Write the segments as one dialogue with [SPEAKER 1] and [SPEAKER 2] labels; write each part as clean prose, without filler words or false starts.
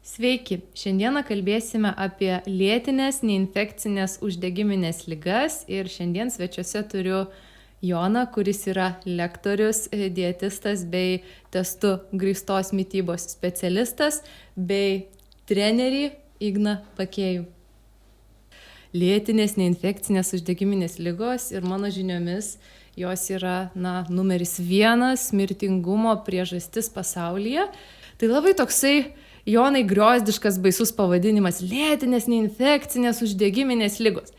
[SPEAKER 1] Sveiki, šiandieną kalbėsime apie lėtinės neinfekcinės uždegiminės ligas ir šiandien svečiuose turiu Joną, kuris yra lektorius, dietistas bei testų grįstos mitybos specialistas bei trenerį Igną Pakėjų. Lėtinės neinfekcinės uždegiminės ligos ir mano žiniomis jos yra numeris 1 mirtingumo priežastis pasaulyje. Tai labai toksai Jonai griozdiškas baisus pavadinimas – lėtinės neinfekcinės uždegiminės ligos.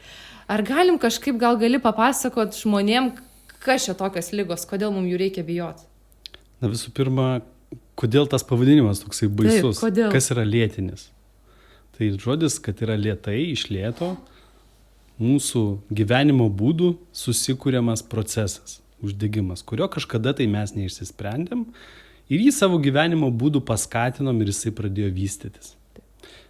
[SPEAKER 1] Ar galim kažkaip, gal gali papasakot žmonėm, kas čia tokios ligos, kodėl mums jų reikia bijoti?
[SPEAKER 2] Na visų pirma, kodėl tas pavadinimas toksai baisus?
[SPEAKER 1] Taip, kodėl?
[SPEAKER 2] Kas yra lėtinis? Tai žodis, kad yra lėtai, iš lėto, mūsų gyvenimo būdų susikūriamas procesas, uždegimas, kurio kažkada tai mes neišsisprendėm. Ir jį savo gyvenimo būdų paskatinom ir jisai pradėjo vystytis.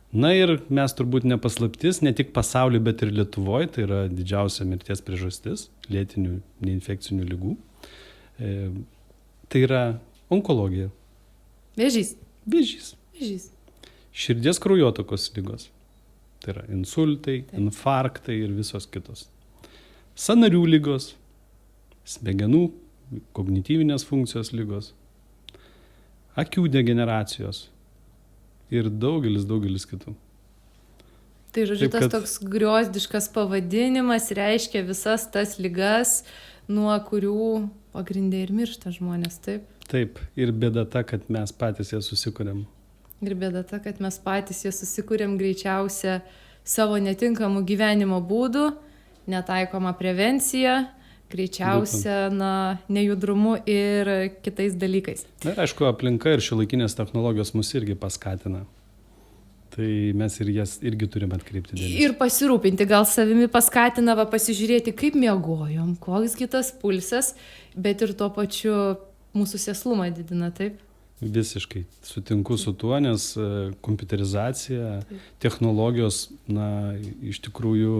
[SPEAKER 2] Na ir mes turbūt nepaslaptis, ne tik pasaulyje, bet ir Lietuvoje, tai yra didžiausia mirties priežastis lėtinių neinfekcinių ligų. Tai yra onkologija.
[SPEAKER 1] Vėžys.
[SPEAKER 2] Vėžys. Širdies kraujotakos ligos. Tai yra insultai, infarktai ir visos kitos. Sąnarių ligos, smegenų, kognityvinės funkcijos ligos. Akių degeneracijos ir daugelis kitų.
[SPEAKER 1] Tai žodžiu, tas toks griozdiškas pavadinimas reiškia visas tas ligas, nuo kurių pagrindė ir miršta žmonės, taip?
[SPEAKER 2] Taip, ir bėda ta, kad mes patys jas susikūrėm.
[SPEAKER 1] Ir bėda ta, kad mes patys jas susikūrėm greičiausia savo netinkamų gyvenimo būdų, netaikoma prevencija, greičiausia nejudrumu ir kitais dalykais.
[SPEAKER 2] Na ir aišku, aplinka ir šiuolaikinės technologijos mus irgi paskatina. Tai mes ir jas irgi turime atkreipti dėmesį.
[SPEAKER 1] Ir pasirūpinti, gal savimi paskatina pasižiūrėti, kaip miegojom, koks kitas pulsas, bet ir tuo pačiu mūsų sėslumą didina, taip?
[SPEAKER 2] Visiškai sutinku su tuo, nes kompiuterizacija, technologijos iš tikrųjų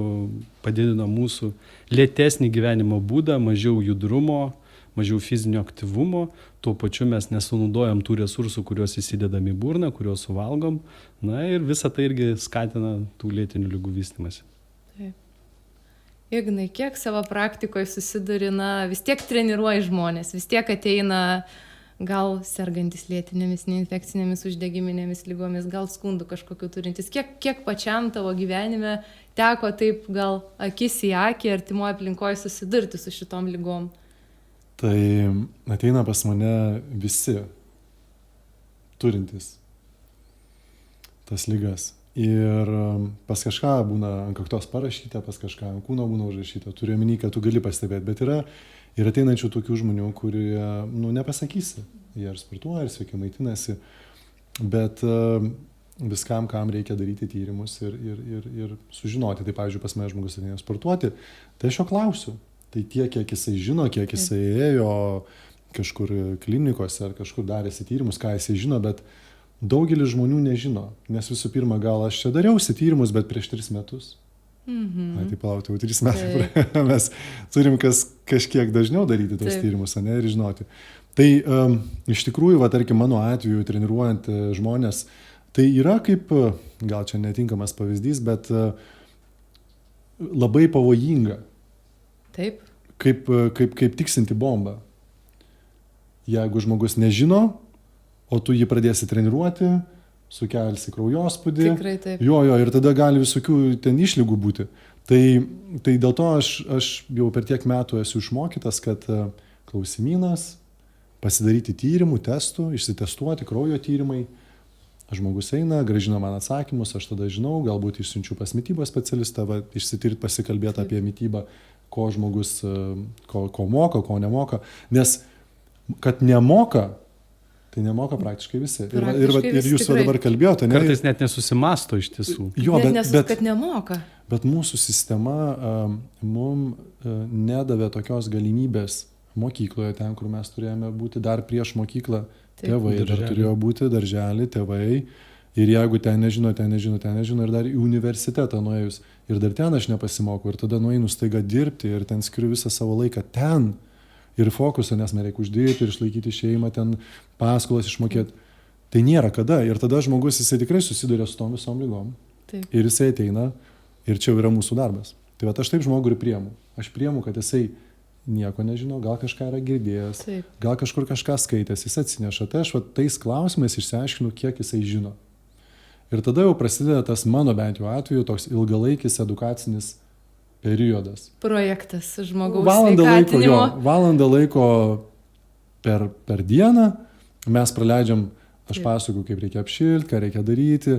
[SPEAKER 2] padidina mūsų lėtesnį gyvenimo būdą, mažiau judrumo, mažiau fizinio aktyvumo, tuo pačiu mes nesunaudojam tų resursų, kuriuos įsidedam į burną, kuriuos suvalgom, ir visa tai irgi skatina tų lėtinių ligų vystymąsi.
[SPEAKER 1] Taip. Ignai, kiek savo praktikoje susiduri, vis tiek treniruoji žmonės, vis tiek ateina gal sergantis lėtinėmis neinfekcinėmis uždegiminėmis lygomis, gal skundų kažkokiu turintis. Kiek pačiam tavo gyvenime teko taip gal akis į akį artimoje aplinkoje susidurti su šitom lygom?
[SPEAKER 3] Tai ateina pas mane visi turintys tas ligas. Ir pas kažką būna ant kaktos parašyta, pas kažką ant kūno būna užrašyta. Turiu omeny, kad tu gali pastebėti, bet yra ir ateinančių tokių žmonių, kurie, nepasakysi. Jie ir sportuoja, ir sveikai maitinasi, bet viskam, kam reikia daryti tyrimus ir sužinoti. Tai, pavyzdžiui, pas mane žmogus ateina sportuoti, tai aš jo klausiu. Tai tiek, kiek jisai žino, kiek jisai ėjo kažkur klinikose ar kažkur darėsi tyrimus, ką jisai žino, bet daugelis žmonių nežino. Nes visų pirma, gal aš čia dariausi tyrimus, bet prieš 3 metus. Tai palaukti, jau 3 metai. Mes turim kažkiek dažniau daryti tos tyrimus, ir žinoti. Tai iš tikrųjų, tarkim, mano atveju treniruojant žmonės, tai yra kaip, gal čia netinkamas pavyzdys, bet labai pavojinga.
[SPEAKER 1] Taip.
[SPEAKER 3] Kaip tiksinti bombą. Jeigu žmogus nežino, o tu jį pradėsi treniruoti, sukelsi kraujospūdį.
[SPEAKER 1] Tikrai taip.
[SPEAKER 3] Jo, ir tada gali visokių ten išlygų būti. Tai dėl to aš jau per tiek metų esu išmokytas, kad klausimynas, pasidaryti tyrimų, testų, išsitestuoti kraujo tyrimai. Žmogus eina, grąžina man atsakymus, aš tada žinau, galbūt išsiunčiu pas mitybos specialistą, išsitirti, pasikalbėti apie mitybą, ko žmogus, ko moka, ko nemoka. Nes kad nemoka, tai nemoka praktiškai visi. Ir jūs dabar kalbėjote.
[SPEAKER 2] Kartais net nesusimasto iš tiesų.
[SPEAKER 1] Jo, kad nemoka.
[SPEAKER 3] Bet mūsų sistema mums nedavė tokios galimybės mokykloje, ten, kur mes turėjome būti, dar prieš mokyklą tėvai, dar turėjo būti darželį, tėvai. Ir jeigu ten nežino, ir dar į universitetą nuėjus, ir dar ten aš nepasimokau, ir tada nueinu staiga dirbti, ir ten skiriu visą savo laiką ten. Ir fokusą, nes man reikia uždirbti ir išlaikyti šeimą, ten paskolas išmokėti. Tai nėra kada. Ir tada žmogus, jisai tikrai susiduria su tom visom lygom.
[SPEAKER 1] Taip.
[SPEAKER 3] Ir jisai ateina ir čia jau yra mūsų darbas. Tai va, aš taip žmogų ir priemu. Aš priemu, kad jisai nieko nežino, gal kažką yra girdėjęs,
[SPEAKER 1] Taip.
[SPEAKER 3] gal kažkur kažką skaitęs, jis atsineša. Tai aš va, tais klausimais išsiaiškinu, kiek jisai žino. Ir tada jau prasideda tas mano bent jau atveju toks ilgalaikis edukacinis periodas.
[SPEAKER 1] Projektas žmogaus
[SPEAKER 3] Valandą
[SPEAKER 1] sveikatinimo.
[SPEAKER 3] laiko per dieną mes praleidžiam, aš
[SPEAKER 1] Taip.
[SPEAKER 3] pasakoju, kaip reikia apšilti, ką reikia daryti.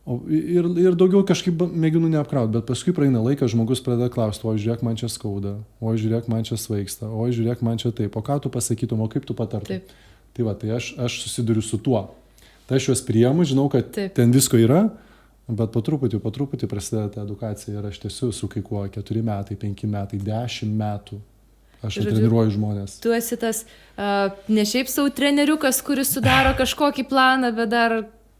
[SPEAKER 3] Ir daugiau kažkaip mėginu neapkrauti, bet paskui praeina laikas, žmogus pradeda klausti, oi žiūrėk, man čia skauda, oi žiūrėk, man čia svaigsta, oi žiūrėk, man čia taip, o ką tu pasakytum, o kaip tu patartum.
[SPEAKER 1] Taip.
[SPEAKER 3] Tai va, tai aš susiduriu su tuo. Tai aš juos priemu, žinau, kad
[SPEAKER 1] Taip.
[SPEAKER 3] ten visko yra, bet po truputį prasideda ta edukacija ir aš tiesiog su kai kuo 4 metai, 5 metai, 10 metų. Aš
[SPEAKER 1] Žodžiu,
[SPEAKER 3] treniruoju žmonės.
[SPEAKER 1] Tu esi tas ne šiaip savo treneriukas, kuris sudaro kažkokį planą, bet dar,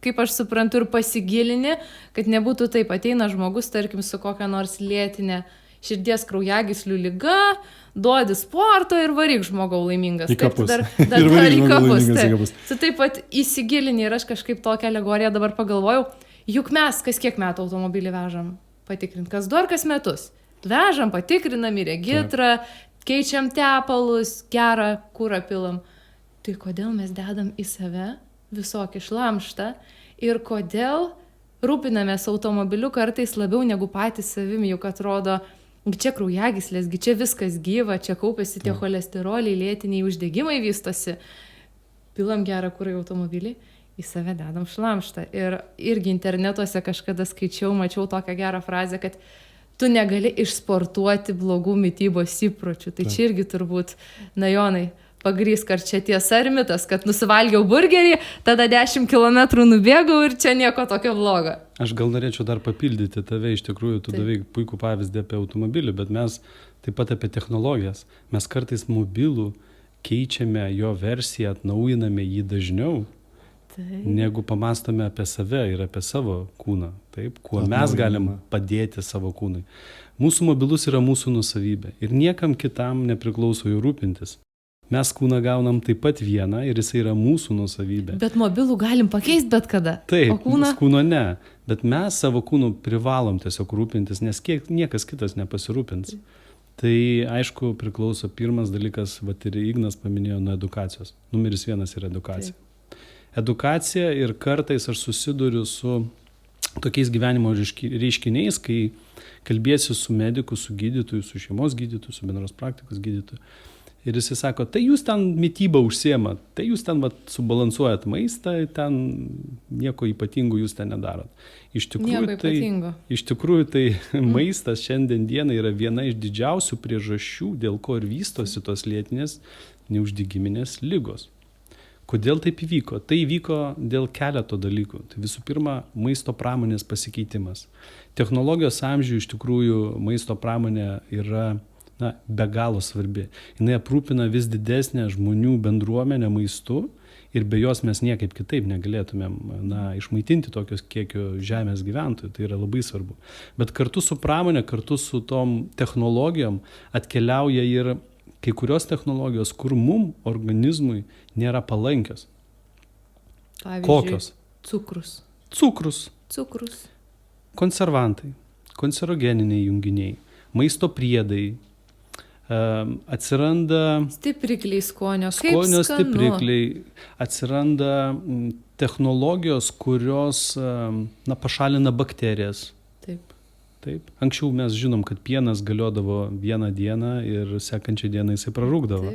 [SPEAKER 1] kaip aš suprantu, ir pasigilini, kad nebūtų taip, ateina žmogus, tarkim, su kokia nors lėtinė širdies kraujagyslių liga, duodi sporto ir varyk žmogau laimingas.
[SPEAKER 3] Į kapus.
[SPEAKER 1] Dar
[SPEAKER 3] Ir varyk
[SPEAKER 1] į
[SPEAKER 3] žmogau
[SPEAKER 1] kapus.
[SPEAKER 3] laimingas į
[SPEAKER 1] Taip.
[SPEAKER 3] kapus.
[SPEAKER 1] Tu taip pat įsigilini ir aš kažkaip tokią alegoriją dabar pagalvojau, juk mes kas kiek metų automobilį vežam patikrinti, kas 2 ar kas metus. Vežam, patikrinam į regitrą, keičiam tepalus, gerą kūrą pilam. Tai kodėl mes dedam į save visokį šlamštą ir kodėl rūpinamės automobiliu kartais labiau negu patys savimi, juk atrodo, čia kraujagyslės, čia viskas gyva, čia kaupiasi tie cholesteroliai, lėtiniai uždegimai vystosi. Pilam gerą kūrą į automobilį, į save dedam šlamštą. Ir irgi internetuose kažkada skaičiau, mačiau tokią gerą frazę, kad tu negali išsportuoti blogų mitybos įpročių. Tai čia irgi turbūt, na Jonai, pagrįsk, ar čia tiesa ar mitas, kad nusivalgiau burgerį, tada 10 km nubėgau ir čia nieko tokio blogo.
[SPEAKER 2] Aš gal norėčiau dar papildyti tave, iš tikrųjų, tu davai puikų pavyzdį apie automobilį, bet mes taip pat apie technologijas. Mes kartais mobilų keičiame jo versiją, atnaujiname jį dažniau, negu pamastome apie save ir apie savo kūną. Taip, kuo mes galim padėti savo kūnui. Mūsų mobilus yra mūsų nusavybė ir niekam kitam nepriklauso jų rūpintis. Mes kūną gaunam taip pat vieną ir jis yra mūsų nusavybė.
[SPEAKER 1] Bet mobilų galim pakeisti bet kada.
[SPEAKER 2] Taip,
[SPEAKER 1] o kūną?
[SPEAKER 2] Kūno ne. Bet mes savo kūnų privalom tiesiog rūpintis, nes niekas kitas nepasirūpins. Tai aišku priklauso pirmas dalykas, vat ir Ignas paminėjo, nuo edukacijos. Numeris 1 yra edukacija. Taip. Edukacija ir kartais aš susiduriu su tokiais gyvenimo reiškiniais, kai kalbėsiu su mediku, su gydytoju, su šeimos gydytoju, su bendros praktikos gydytoju. Ir jis sako, tai jūs ten mitybą užsiemat, tai jūs ten subalansuojat maistą, ten nieko ypatingo jūs ten nedarot. Iš tikrųjų tai maistas šiandien dienai yra viena iš didžiausių priežasčių, dėl ko ir vystosi tos lėtinės neuždegiminės ligos. Kodėl taip įvyko? Tai įvyko dėl keleto dalykų. Tai visų pirma, maisto pramonės pasikeitimas. Technologijos amžiuje iš tikrųjų maisto pramonė yra be galo svarbi. Jis aprūpina vis didesnę žmonių bendruomenę maistu ir be jos mes niekaip kitaip negalėtumėm išmaitinti tokios kiekio žemės gyventojų. Tai yra labai svarbu. Bet kartu su pramonė, kartu su tom technologijom atkeliauja ir kai kurios technologijos, kur mum organizmui nėra palankios.
[SPEAKER 1] Pavyzdžiui,
[SPEAKER 2] kokios? Cukrus. Konservantai, kancerogeniniai junginiai, maisto priedai, atsiranda
[SPEAKER 1] stiprikliai skonio
[SPEAKER 2] stiprikliai, atsiranda technologijos, kurios pašalina bakterijas. Taip. Anksčiau mes žinom, kad pienas galiodavo 1 dieną ir sekančią dieną jisai prarūkdavo.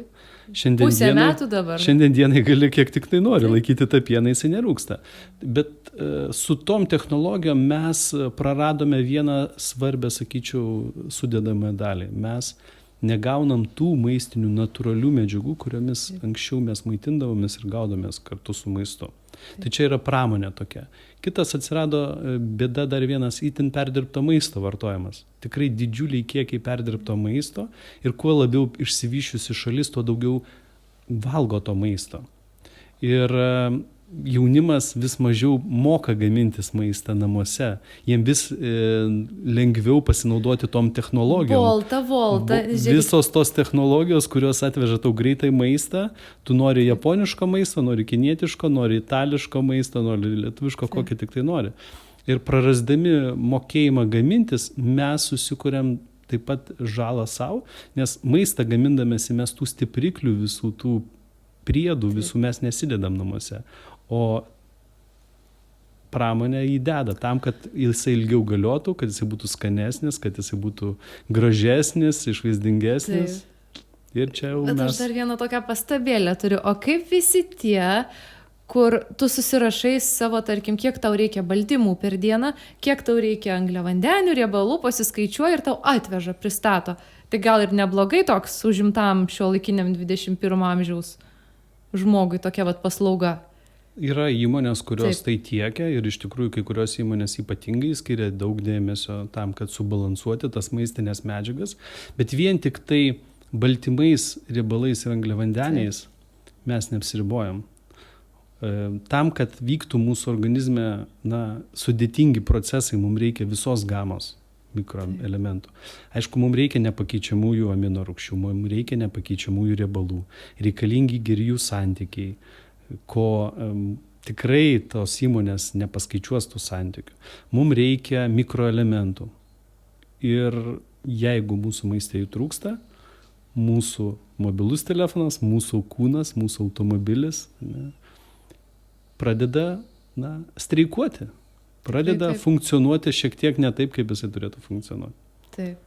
[SPEAKER 1] Pusę metų dabar.
[SPEAKER 2] Šiandien dienai gali kiek tik tai nori laikyti tą pieną, jisai nerūksta. Bet su tom technologijom mes praradome vieną svarbę, sakyčiau, sudedamą dalį. Mes negaunam tų maistinių natūralių medžiagų, kuriomis anksčiau mes maitindavomės ir gaudomės kartu su maistu. Tai čia yra pramonė tokia. Kitas atsirado bėda dar vienas itin perdirbto maisto vartojimas. Tikrai didžiuliai kiekiai perdirbto maisto ir kuo labiau išsivyščiusi šalis, tuo daugiau valgo to maisto. Ir jaunimas vis mažiau moka gamintis maistą namuose. Jiem vis lengviau pasinaudoti tom technologijom.
[SPEAKER 1] Volta.
[SPEAKER 2] Visos tos technologijos, kurios atveža tau greitai maistą, tu nori japoniško maisto, nori kinietiško, nori itališko maisto, nori lietuviško, kokį tik tai nori. Ir prarasdami mokėjimą gamintis, mes susikuriam taip pat žalą savo, nes maistą gamindamėsi mes tų stipriklių, visų tų priedų, visų mes nesidedam namuose. O pramonė įdeda tam, kad jisai ilgiau galiotų, kad jisai būtų skanesnis, kad jisai būtų gražesnis, išvaizdingesnis. Ir čia jau
[SPEAKER 1] Bet aš dar vieną tokią pastabėlę turiu. O kaip visi tie, kur tu susirašai savo, tarkim, kiek tau reikia baltymų per dieną, kiek tau reikia angliavandenių, riebalų, pasiskaičiuoja ir tau atveža, pristato. Tai gal ir neblogai toks užimtam šiuolaikiniam 21 amžiaus žmogui tokia vat paslauga.
[SPEAKER 2] Yra įmonės, kurios tai tiekia ir iš tikrųjų kai kurios įmonės ypatingai skiria daug dėmesio tam, kad subalansuoti tas maistinės medžiagas, bet vien tik tai baltymais, riebalais ir angliavandeniais mes neapsiribojam. Tam, kad vyktų mūsų organizme sudėtingi procesai, mums reikia visos gamos mikroelementų. Aišku, mums reikia nepakeičiamųjų aminorūgščių, mums reikia nepakeičiamųjų riebalų, reikalingi geri jų santykiai, ko tikrai tos įmonės nepaskaičiuos tų santykių. Mums reikia mikroelementų. Ir jeigu mūsų maiste jų trūksta, mūsų mobilus telefonas, mūsų kūnas, mūsų automobilis pradeda streikuoti. Pradeda funkcionuoti šiek tiek ne taip, kaip jisai turėtų funkcionuoti.
[SPEAKER 1] Taip.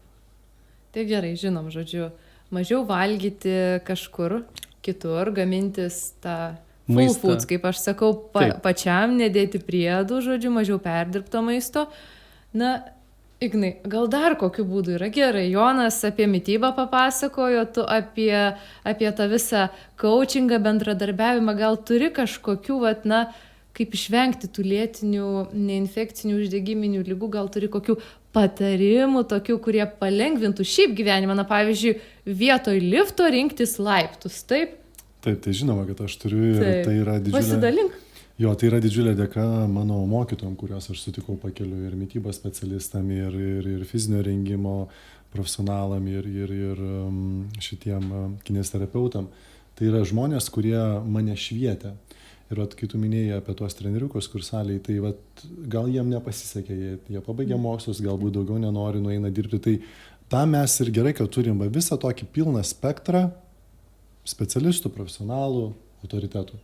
[SPEAKER 1] Tai gerai, žinom, žodžiu, mažiau valgyti kažkur kitur, gamintis tą full foods, kaip aš sakau, pačiam nedėti priedų, žodžiu, mažiau perdirbto maisto. Na, Ignai, gal dar kokiu būdu yra gerai? Jonas apie mitybą papasakojo, tu apie tą visą coachingą, bendradarbiavimą, gal turi kažkokių, kaip išvengti tų lėtinių, neinfekcinių, uždegiminių ligų, gal turi kokių patarimų, tokių, kurie palengvintų šiaip gyvenimą, pavyzdžiui, vietoj lifto rinktis laiptus, taip?
[SPEAKER 3] Taip, tai žinoma, kad aš turiu ir tai yra didžiulė...
[SPEAKER 1] Pasidalink.
[SPEAKER 3] Jo, tai yra didžiulė dėka mano mokytojom, kuriuos aš sutikau pakeliu, ir mitybos specialistam, ir fizinio rengimo profesionalam, ir šitiem kinesterapeutam. Tai yra žmonės, kurie mane švietė. Ir kai tu minėjai apie tuos treneriukus, kur salėje, tai gal jiem nepasisekė, jie pabaigė mokslus, galbūt daugiau nenori, nueina dirbti. Tai tam mes ir gerai, kad turim visą tokį pilną spektrą specialistų, profesionalų, autoritetų.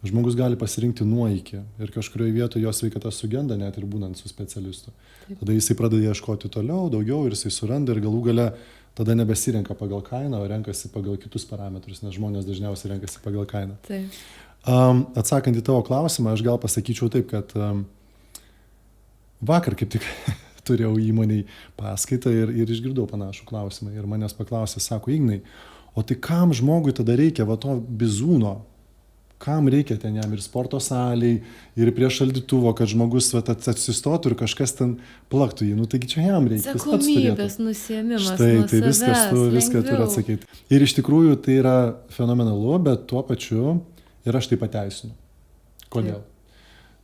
[SPEAKER 3] Žmogus gali pasirinkti nuo iki ir kažkurioje vietoje jo sveikata sugenda, net ir būnant su specialistu. Taip. Tada jisai pradeda ieškoti toliau, daugiau ir jisai suranda ir galų gale tada nebesirenka pagal kainą, o renkasi pagal kitus parametrus, nes žmonės dažniausiai renkasi pagal kainą.
[SPEAKER 1] Taip.
[SPEAKER 3] Atsakant į tavo klausimą, aš gal pasakyčiau taip, kad vakar kaip tik turėjau įmoniai paskaitą ir išgirdau panašų klausimą ir manęs paklausė, sako, Ignai, o tai kam žmogui tada reikia to bizūno? Kam reikia ten jam ir sporto saliai, ir prie šaldytuvo, kad žmogus atsistotų ir kažkas ten plaktų jį. Taigi čia jam reikia.
[SPEAKER 1] Atsakomybės nusiėmimas
[SPEAKER 3] štai,
[SPEAKER 1] nuo
[SPEAKER 3] tai viską turi atsakyti. Ir iš tikrųjų tai yra fenomenalu, bet tuo pačiu ir aš tai pateisinu. Kodėl?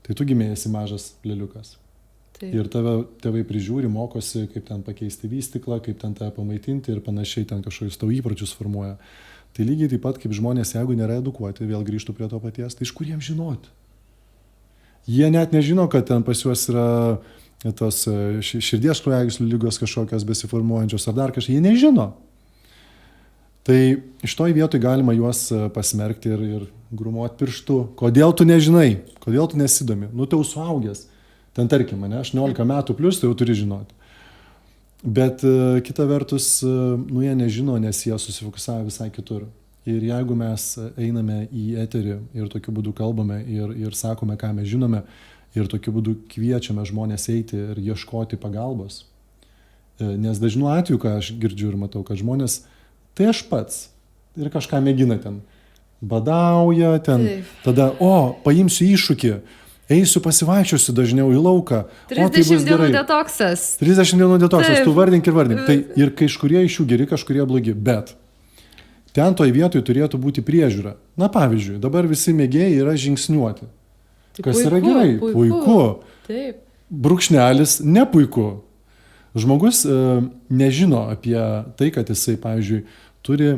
[SPEAKER 3] Tai tu gimėjasi mažas leliukas. Taip. Ir tave tėvai prižiūri, mokosi, kaip ten pakeisti vystyklą, kaip ten tave pamaitinti ir panašiai ten kažkokius tau įpročius formuoja. Tai lygiai taip pat kaip žmonės, jeigu nėra edukuoti, vėl grįžtų prie to paties, tai iš kur jiems žinoti? Jie net nežino, kad ten pas juos yra tos širdies kraujagyslių ligos kažkokios besiformuojančios ar dar kažkas, jie nežino. Tai iš toj vietoj galima juos pasmerkti ir grumuoti pirštu. Kodėl tu nežinai? Kodėl tu nesidomi? Tai jau suaugęs. Ten tarkim, 18 metų plus, tai jau turi žinoti. Bet kita vertus, jie nežino, nes jie susifokusavo visai kitur. Ir jeigu mes einame į eterį ir tokiu būdu kalbame ir sakome, ką mes žinome, ir tokiu būdu kviečiame žmonės eiti ir ieškoti pagalbos. Nes dažnu atveju, ką aš girdžiu ir matau, kad žmonės, tai aš pats ir kažką mėgina ten. Badauja ten, tada, paimsiu iššūkį. Eisiu pasivaikščiosiu dažniau į lauką.
[SPEAKER 1] 30 dienų detoksas.
[SPEAKER 3] 30 dienų detoksas, tu vardink ir vardink. Tai ir kažkurie iš jų geri, kažkurie blogi. Bet ten toj vietoj turėtų būti priežiūra. Pavyzdžiui, dabar visi mėgėjai yra žingsniuoti.
[SPEAKER 1] Tai
[SPEAKER 3] kas yra gerai, puiku.
[SPEAKER 1] Taip.
[SPEAKER 3] Brūkšnelis nepuiku. Žmogus nežino apie tai, kad jisai, pavyzdžiui, turi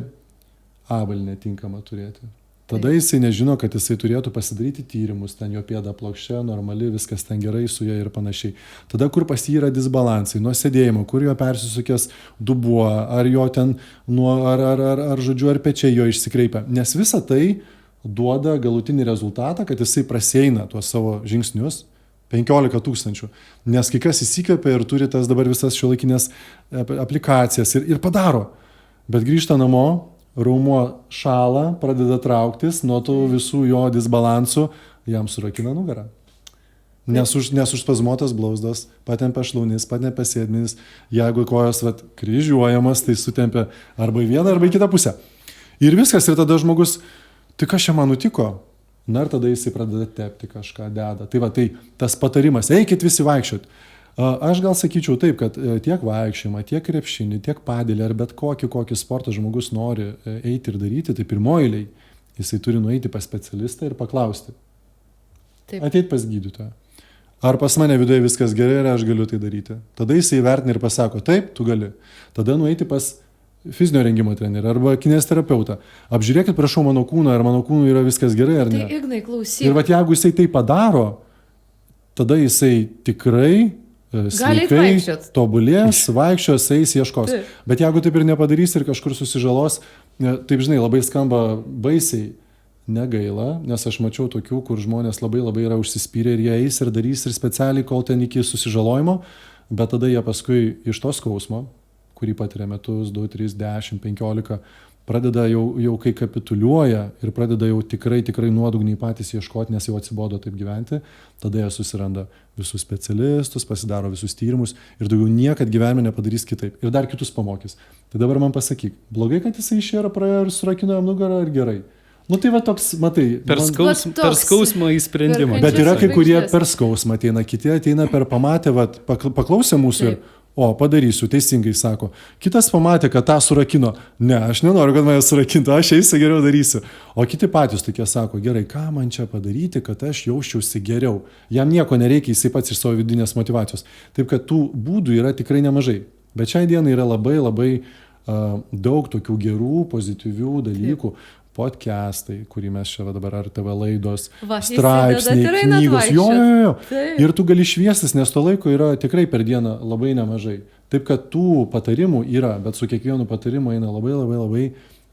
[SPEAKER 3] avalynę tinkamą turėti. Tada jisai nežino, kad jisai turėtų pasidaryti tyrimus, ten jo pėda plokščia, normali, viskas ten gerai su ja ir panašiai. Tada, kur pas jį yra disbalansai, nuo sėdėjimo, kur jo persisukęs dubuo, ar jo ten, ar žodžiu, ar pečiai jo išsikreipia. Nes visa tai duoda galutinį rezultatą, kad jisai prasieina tuos savo žingsnius 15 000. Nes kai kas įsikvepia ir turi tas dabar visas šiuolaikinės aplikacijas ir padaro. Bet grįžta namo, raumuo šąla, pradeda trauktis, nuo tų visų jo disbalansų jam surakina nugarą. Nes užspazmuotas blauzdas, patempia šlaunis, patempia sėdmenis, jeigu kojos kryžiuojamas, tai sutempia arba į vieną, arba į kitą pusę. Ir viskas, ir tada žmogus, tai kas čia man nutiko? Na ir tada jisai pradeda tepti kažką, deda. Tai tas patarimas, eikit visi vaikščiot. Aš gal sakyčiau taip, kad tiek vaikščiojimą, tiek krepšinį, tiek padėlį ar bet kokį sportą žmogus nori eiti ir daryti, tai pirmoji eilėj jisai turi nueiti pas specialistą ir paklausti. Ateit pas gydytoją. Ar pas mane viduje viskas gerai ir aš galiu tai daryti. Tada jisai įvertina ir pasako, taip, tu gali. Tada nueiti pas fizinio rengimo trenerį arba kineziterapeutą. Apžiūrėkit, prašau, mano kūną, ar mano kūnui yra viskas gerai ar ne.
[SPEAKER 1] Tai Ignai, klausyk.
[SPEAKER 3] Ir jeigu jisai tai padaro, tada jisai tikrai sveikai tobulės, vaikščios, eis, ieškos. Bet jeigu taip ir nepadarys ir kažkur susižalos, taip žinai, labai skamba baisiai, negaila, nes aš mačiau tokių, kur žmonės labai yra užsispyrę ir jie eis ir darys ir specialiai, kol ten iki susižalojimo, bet tada jie paskui iš to skausmo, kurį patiria metus, 2, 3, 10, 15, pradeda jau kai kapituliuoja ir pradeda jau tikrai nuodugniai patys ieškoti, nes jau atsibodo taip gyventi, tada jie susiranda visus specialistus, pasidaro visus tyrimus ir daugiau niekad gyvenime nepadarys kitaip. Ir dar kitus pamokys. Tai dabar man pasakyk, blogai, kad jisai išėjo praėjo ir surakino jam nugarą, ar gerai? Nu tai toks, matai...
[SPEAKER 2] Per skausmą į sprendimą.
[SPEAKER 3] Bet yra kai kurie per skausmą ateina, kiti ateina per pamatę, paklausė mūsų ir... O, padarysiu, teisingai sako. Kitas pamatė, kad tą surakino. Ne, aš nenoriu, kad mane surakintų, aš eisiu geriau darysiu. O kiti patys tokie sako, gerai, ką man čia padaryti, kad aš jausčiausi geriau. Jam nieko nereikia, jisai pats iš savo vidinės motyvacijos. Taip, kad tų būdų yra tikrai nemažai. Bet šiai dienai yra labai daug tokių gerų, pozityvių dalykų. Podcastai, kurį mes čia dabar ar TV laidos, straipsniai, knygos. Jo. Ir tu gali šviestis, nes to laiko yra tikrai per dieną labai nemažai. Taip, kad tų patarimų yra, bet su kiekvienu patarimu eina labai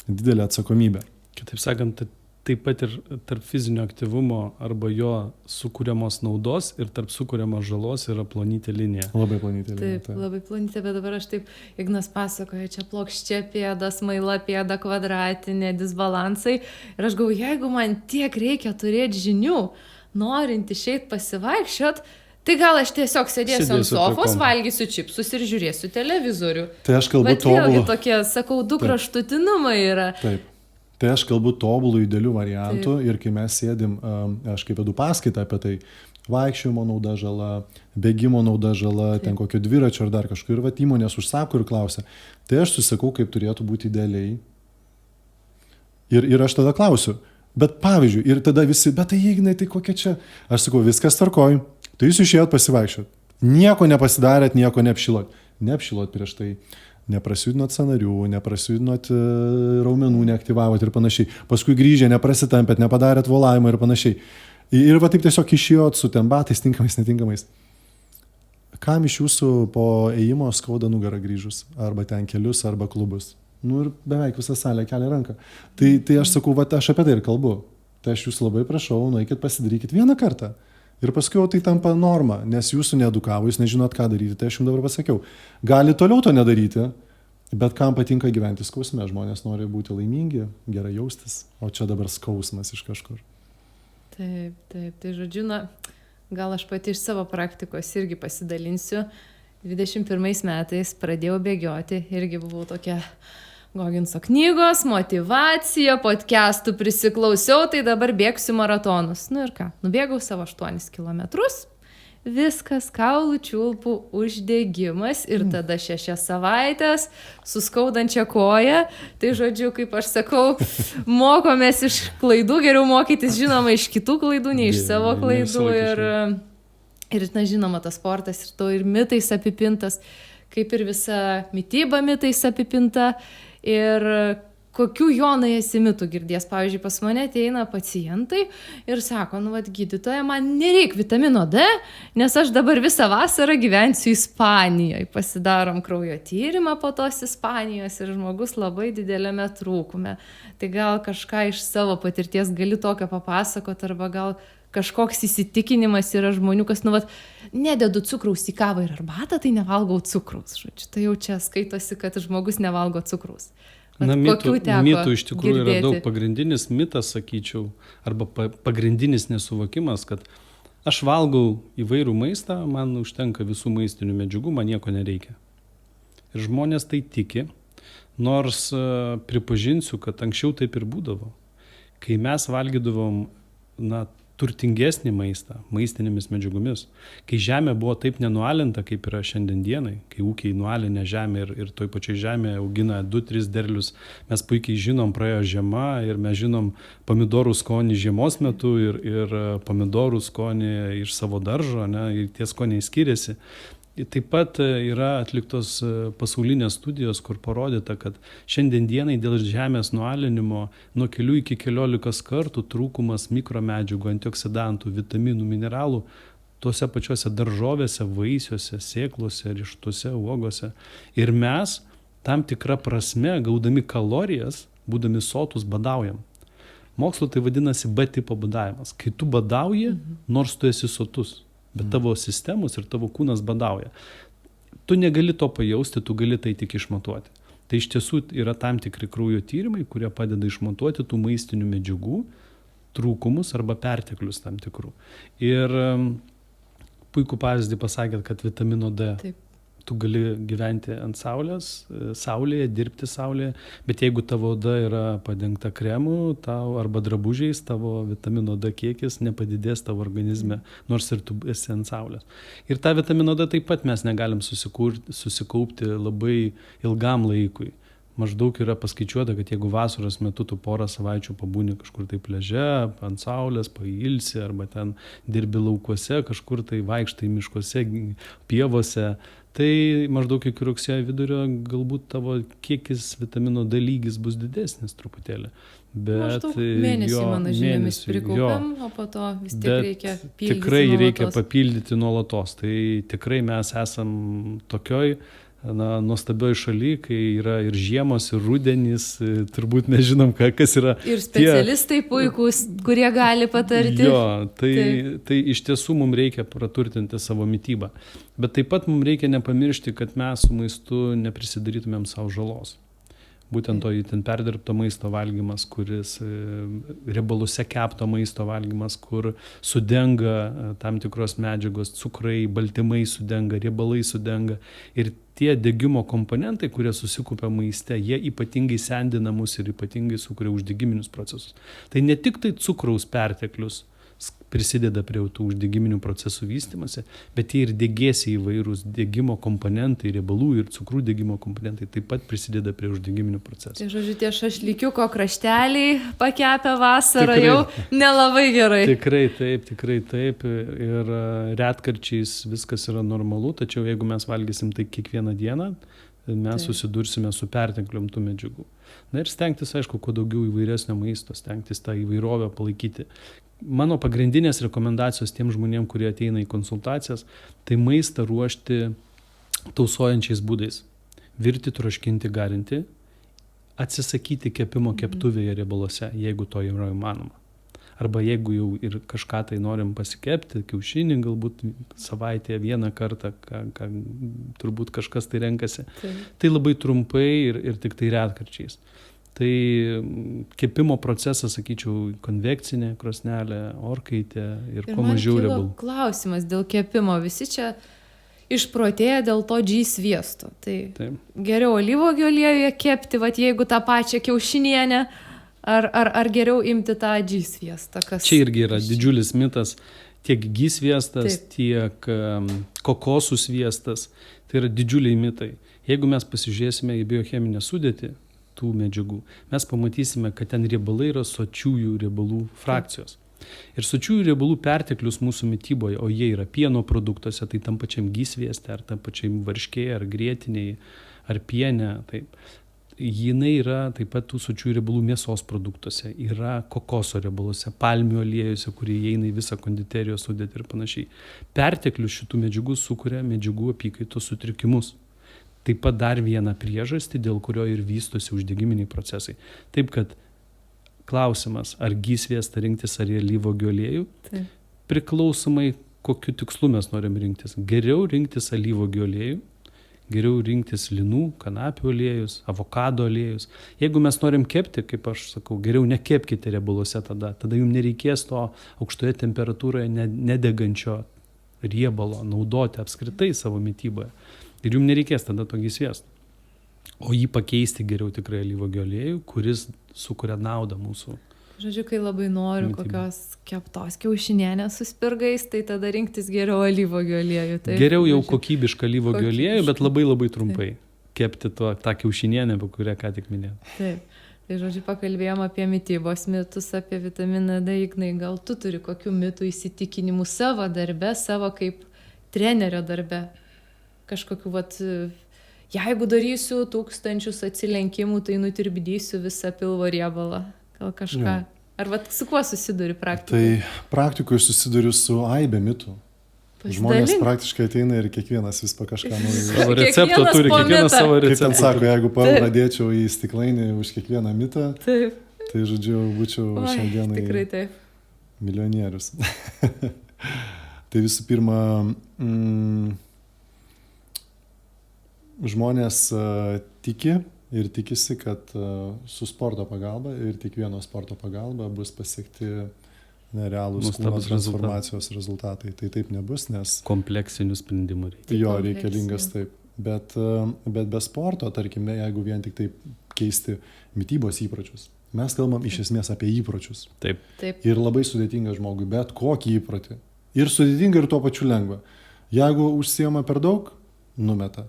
[SPEAKER 3] didelė atsakomybė.
[SPEAKER 2] Kitaip sakant, taip pat ir tarp fizinio aktyvumo arba jo sukūriamos naudos ir tarp sukūriamos žalos yra plonytė linija.
[SPEAKER 3] Labai plonytė linija.
[SPEAKER 1] Taip, labai plonytė, bet dabar aš taip, Ignas pasakoja, čia plokščia pėda, smaila pėda, kvadratinė, disbalansai. Ir aš galvoju, jeigu man tiek reikia turėti žinių, norint išeit pasivaikščiot, tai gal aš tiesiog sėdėsiu ant sofos, valgysiu čipsus ir žiūrėsiu televizorių.
[SPEAKER 3] Tai aš kalbu
[SPEAKER 1] tobulų. Bet vėlgi tokie, sakau, du kraštutinumai yra.
[SPEAKER 3] Taip. Tai aš kalbu tobulų idealių variantų ir kai mes sėdim, aš kaip vedu paskaitą apie tai, vaikščiojimo nauda žala, bėgimo nauda žala, ten kokio dviračio ar dar kažkur, ir įmonės užsako ir klausia. Tai aš susakau, kaip turėtų būti idealiai. Ir aš tada klausiu. Bet pavyzdžiui, ir tada visi, bet tai Ignai, tai kokia čia? Aš sakau, viskas tvarkoj, tai jūs išėjot pasivaikščiot. Nieko nepasidarėt, nieko neapšilot. Neapšilot prieš tai. Neprasijudinot sąnarių, neprasijudinot raumenų, neaktyvavot ir panašiai. Paskui grįžę, neprasitampėt, nepadarėt volavimą ir panašiai. Ir taip tiesiog išėjot su ten batais, tinkamais, netinkamais. Kam iš jūsų po ėjimo skauda nugarą grįžus? Arba ten kelius, arba klubus. Ir beveik visą salę kelia ranką. Tai aš sakau, aš apie tai ir kalbu. Tai aš jūsų labai prašau, nueikit pasidarykit vieną kartą. Ir paskui jau tai tampa norma, nes jūsų needukavo, jūs nežinot, ką daryti. Tai aš jums dabar pasakiau. Gali toliau to nedaryti, bet kam patinka gyventi skausme. Žmonės nori būti laimingi, gerai jaustis, o čia dabar skausmas iš kažkur.
[SPEAKER 1] Taip. Tai žodžiu, gal aš pati iš savo praktikos irgi pasidalinsiu. 21 metais pradėjau bėgioti, irgi buvau tokia... Goginso knygos, motyvacija, podcastų prisiklausiau, tai dabar bėgsiu maratonus. Ir ką, nubėgau savo 8 kilometrus, viskas kaulų čiulpų uždegimas ir tada 6 savaitės su skaudančia koja. Tai žodžiu, kaip aš sakau, mokomės iš klaidų, geriau mokytis žinoma iš kitų klaidų, ne iš savo klaidų. Ir na, žinoma, tas sportas ir to ir mitais apipintas, kaip ir visa mityba mitais apipinta. Ir kokių, Jonai, esi mitų girdėjęs? Pavyzdžiui, pas mane ateina pacientai ir sako, nu, vat, gydytoja, man nereik vitamino D, nes aš dabar visą vasarą gyvensiu Ispanijoje. Pasidarom kraujo tyrimą po tos Ispanijos ir žmogus labai didelėme trūkume. Tai gal kažką iš savo patirties gali tokio papasakot, arba gal kažkoks įsitikinimas yra žmonių, kas, nu, vat, nededu cukraus į kavą ir arbatą, tai nevalgau cukraus. Žodžiu, tai jau čia skaitosi, kad žmogus nevalgo cukraus.
[SPEAKER 2] Na, mitų iš tikrųjų girdėti. Yra daug. Pagrindinis mitas, sakyčiau, arba pagrindinis nesuvokimas, kad aš valgau įvairių maistą, man užtenka visų maistinių medžiagų, man nieko nereikia. Ir žmonės tai tiki, nors pripažinsiu, kad anksčiau taip ir būdavo. Kai mes valgydavom, na, turtingesnį maistą, maistinėmis medžiagomis. Kai žemė buvo taip nenualinta, kaip yra šiandien dienai, kai ūkiai nualinę žemę ir toj pačioj žemėje augina 2-3 derlius, mes puikiai žinom, praėjo žiema ir mes žinom pomidorų skonį žiemos metu ir pomidorų skonį iš savo daržo, ne, ir tie skoniai skiriasi. Taip pat yra atliktos pasaulinės studijos, kur parodyta, kad šiandien dienai dėl žemės nualinimo nuo kelių iki 14 kartų trūkumas mikromedžiagų, antioksidantų, vitaminų, mineralų tuose pačiuose daržovėse, vaisiuose, sėklose, riešutuose, uogose. Ir mes tam tikrą prasme, gaudami kalorijas, būdami sotus, badaujam. Mokslo tai vadinasi B tipo badavimas. Kai tu badauji, nors tu esi sotus. Bet tavo sistemos ir tavo kūnas badauja. Tu negali to pajausti, tu gali tai tik išmatuoti. Tai iš tiesų yra tam tikri kraujo tyrimai, kurie padeda išmatuoti tų maistinių medžiagų trūkumus arba perteklius tam tikrų. Ir puikų pavyzdį pasakėt, kad vitamino D. Taip. Tu gali gyventi ant saulėje, dirbti saulėje, bet jeigu tavo oda yra padengta kremu arba drabužiais, tavo vitamino D kiekis nepadidės tavo organizme, nors ir tu esi ant saulės. Ir tą vitamino D taip pat mes negalim susikaupti labai ilgam laikui. Maždaug yra paskaičiuota, kad jeigu vasaros metu tu porą savaičių pabūni kažkur tai pliaže, ant saulės, pailsi, arba ten dirbi laukuose, kažkur tai vaikštai miškuose, pievose, tai maždaug iki rugsėjo vidurio galbūt tavo kiekis vitamino D lygis bus didesnis truputėlį.
[SPEAKER 1] Maždaug mėnesį, mano žiniomis, prikaupiam, o po to vis tiek reikia pildyti.
[SPEAKER 2] Tikrai reikia papildyti nuolatos. Tai tikrai mes esam tokioj nuostabioj šaly, kai yra ir žiemos, ir rudenys, turbūt nežinom, kas yra.
[SPEAKER 1] Ir specialistai puikūs, kurie gali patarti.
[SPEAKER 2] Jo, tai iš tiesų mums reikia praturtinti savo mitybą. Bet taip pat mums reikia nepamiršti, kad mes su maistu neprisidarytumėm savo žalos. Būtent to įtin perdirbto maisto valgymas, kuris riebaluose kepto maisto valgymas, kur sudenga tam tikros medžiagos, cukrai, baltymai sudenga, riebalai sudenga. Ir tie degimo komponentai, kurie susikupia maiste, jie ypatingai sendina mus ir ypatingai sukuria uždegiminius procesus. Tai ne tik tai cukraus perteklius prisideda prie tų uždegiminių procesų vystymasi, bet jie ir degėsi įvairūs degimo komponentai, riebalų ir cukrų degimo komponentai taip pat prisideda prie uždegiminių procesų.
[SPEAKER 1] Tai žodžiu, tie šašlykiuko krašteliai pakepę vasarą tikrai, jau nelabai gerai.
[SPEAKER 2] Tikrai taip. Ir retkarčiais viskas yra normalu, tačiau jeigu mes valgysim tai kiekvieną dieną, mes susidursime su perteklium tų medžiagų. Na ir stengtis, aišku, kuo daugiau įvairesnio maisto, stengtis tą įvairovę palaikyti. Mano pagrindinės rekomendacijos tiem žmonėm, kurie ateina į konsultacijas, tai maistą ruošti tausojančiais būdais. Virti, troškinti, garinti, atsisakyti kepimo keptuvėje riebaluose, jeigu to yra įmanoma. Arba jeigu jau ir kažką tai norim pasikepti, kiaušinį galbūt savaitėje vieną kartą, ką turbūt kažkas tai renkasi, tai labai trumpai ir tik tai retkarčiais. Tai kepimo procesas, sakyčiau, konvekcinė krosnelė, orkaitė ir kuo mažiau riebalų.
[SPEAKER 1] Klausimas dėl kepimo. Visi čia išprotėję dėl to G sviesto. Tai geriau alyvuogių aliejuje kepti, vat jeigu tą pačią kiaušinienę, ar geriau imti tą G sviestą?
[SPEAKER 2] Čia irgi yra didžiulis mitas. tiek gys sviestas,
[SPEAKER 1] Taip.
[SPEAKER 2] tiek kokosų sviestas. Tai yra didžiuliai mitai. Jeigu mes pasižiūrėsime į biocheminę sudėtį tų medžiagų, mes pamatysime, kad ten riebalai yra sočiųjų riebalų frakcijos. Ir sočiųjų riebalų perteklius mūsų mityboje, o jie yra pieno produktuose, tai tam pačiam gys svieste, ar tam pačiam varškėje, ar grietiniai, ar piene, taip. Jinai yra taip pat tų sočiųjų riebalų mėsos produktuose, yra kokoso riebaluose, palmių aliejose, kurie įeina į visą konditerijos sudėtį ir panašiai. Perteklius šitų medžiagų sukuria medžiagų apykaitos sutrikimus. Taip pat dar vieną priežastį, dėl kurio ir vystosi uždegiminiai procesai. Taip kad klausimas, ar gys sviestą rinktis ar alyvuogių aliejų,
[SPEAKER 1] Taip.
[SPEAKER 2] priklausomai kokiu tikslu mes norim rinktis. Geriau rinktis alyvuogių aliejų, geriau rinktis linų, kanapių aliejus, avokado aliejus. Jeigu mes norim kepti, kaip aš sakau, geriau nekepkite riebaluose tada jums nereikės to aukštoje temperatūroje nedegančio riebalo naudoti apskritai savo mityboje. Ir jums nereikės tada to gys sviesto. O jį pakeisti geriau tikrai alyvuogių aliejų, kuris sukuria naudą mūsų.
[SPEAKER 1] Žodžiu, kai labai noriu
[SPEAKER 2] Mityba.
[SPEAKER 1] kokios keptos kiaušinienės su spirgais, tai tada rinktis geriau alyvuogių aliejų. Taip,
[SPEAKER 2] Geriau jau
[SPEAKER 1] žodžiu.
[SPEAKER 2] kokybišką alyvuogių aliejų, bet labai labai trumpai kepti tą kiaušinienę, apie kurią ką tik minėjau.
[SPEAKER 1] Taip. Tai žodžiu, pakalbėjom apie mitybos mitus, apie vitaminą D. Ignai, gal tu turi kokių mitų įsitikinimų savo darbe, savo kaip trenerio darbe? Kažkokiu, jeigu darysiu 1000 atsilenkimų, tai nutirpdysiu visą pilvo riebalą. Gal kažką.
[SPEAKER 3] Jo.
[SPEAKER 1] Ar su kuo susiduri praktikoje?
[SPEAKER 3] Tai praktikoje susiduriu su aibė mitų. Žmonės praktiškai ateina ir kiekvienas vis po kažką naujo.
[SPEAKER 2] Savo receptą
[SPEAKER 1] Kiekvienas
[SPEAKER 2] turi,
[SPEAKER 1] po
[SPEAKER 2] kiekvienas
[SPEAKER 1] mitą.
[SPEAKER 2] savo
[SPEAKER 3] Kaip ten
[SPEAKER 2] receptą.
[SPEAKER 3] sako, jeigu pradėčiau į stiklainį už kiekvieną mitą,
[SPEAKER 1] Taip.
[SPEAKER 3] tai žodžiu, būčiau
[SPEAKER 1] Oi,
[SPEAKER 3] šiandienai
[SPEAKER 1] tikrai taip.
[SPEAKER 3] milijonierius. Tai visų pirma, žmonės tiki ir tikisi, kad su sporto pagalba ir tik vieno sporto pagalba bus pasiekti nerealūs kūno
[SPEAKER 2] Nuostabūs
[SPEAKER 3] transformacijos rezultatai. Tai taip nebus, nes
[SPEAKER 2] Kompleksinių sprendimų reikia.
[SPEAKER 3] jo
[SPEAKER 1] kompleksinių.
[SPEAKER 3] reikalingas taip. Bet be sporto, tarkime, jeigu vien tik taip keisti mitybos įpročius. Mes kalbam iš esmės apie įpročius.
[SPEAKER 2] Taip.
[SPEAKER 1] Taip.
[SPEAKER 3] Ir labai sudėtinga žmogui, bet kokį įprotį. Ir sudėtinga ir tuo pačiu lengva. Jeigu užsiema per daug, numeta.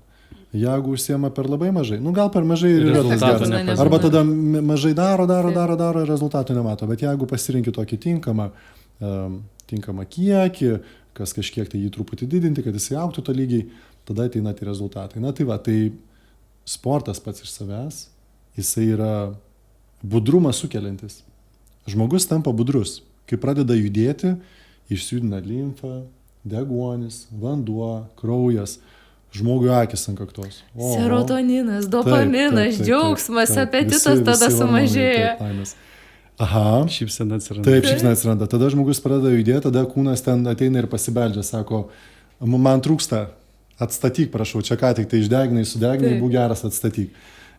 [SPEAKER 3] Jeigu užsiema per labai mažai, gal per mažai ir yra tas
[SPEAKER 2] Rezultato
[SPEAKER 3] geras.
[SPEAKER 2] nepasiekia.
[SPEAKER 3] Arba tada mažai daro ir rezultatų nemato. Bet jeigu pasirinkti tokį tinkamą kiekį, kas kažkiek tai jį truputį didinti, kad jis augtų to lygiai, tada ateina tie rezultatai. Na tai va, tai sportas pats iš savęs, jisai yra budrumą sukeliantis. Žmogus tampa budrus. Kai pradeda judėti, išsijudina limfa, deguonis, vanduo, kraujas. Žmogui akis ant kaktos.
[SPEAKER 1] Serotoninas, dopaminas, džiaugsmas, apetitas tada sumažėja.
[SPEAKER 3] Aha.
[SPEAKER 2] Šypsena atsiranda.
[SPEAKER 3] Taip, šypsena atsiranda. Tada žmogus pradeda judėti, tada kūnas ten ateina ir pasibeldžia, sako, man trūksta, atstatyk, prašau, čia ką tik tai išdeginai, sudeginai, būk geras, atstatyk.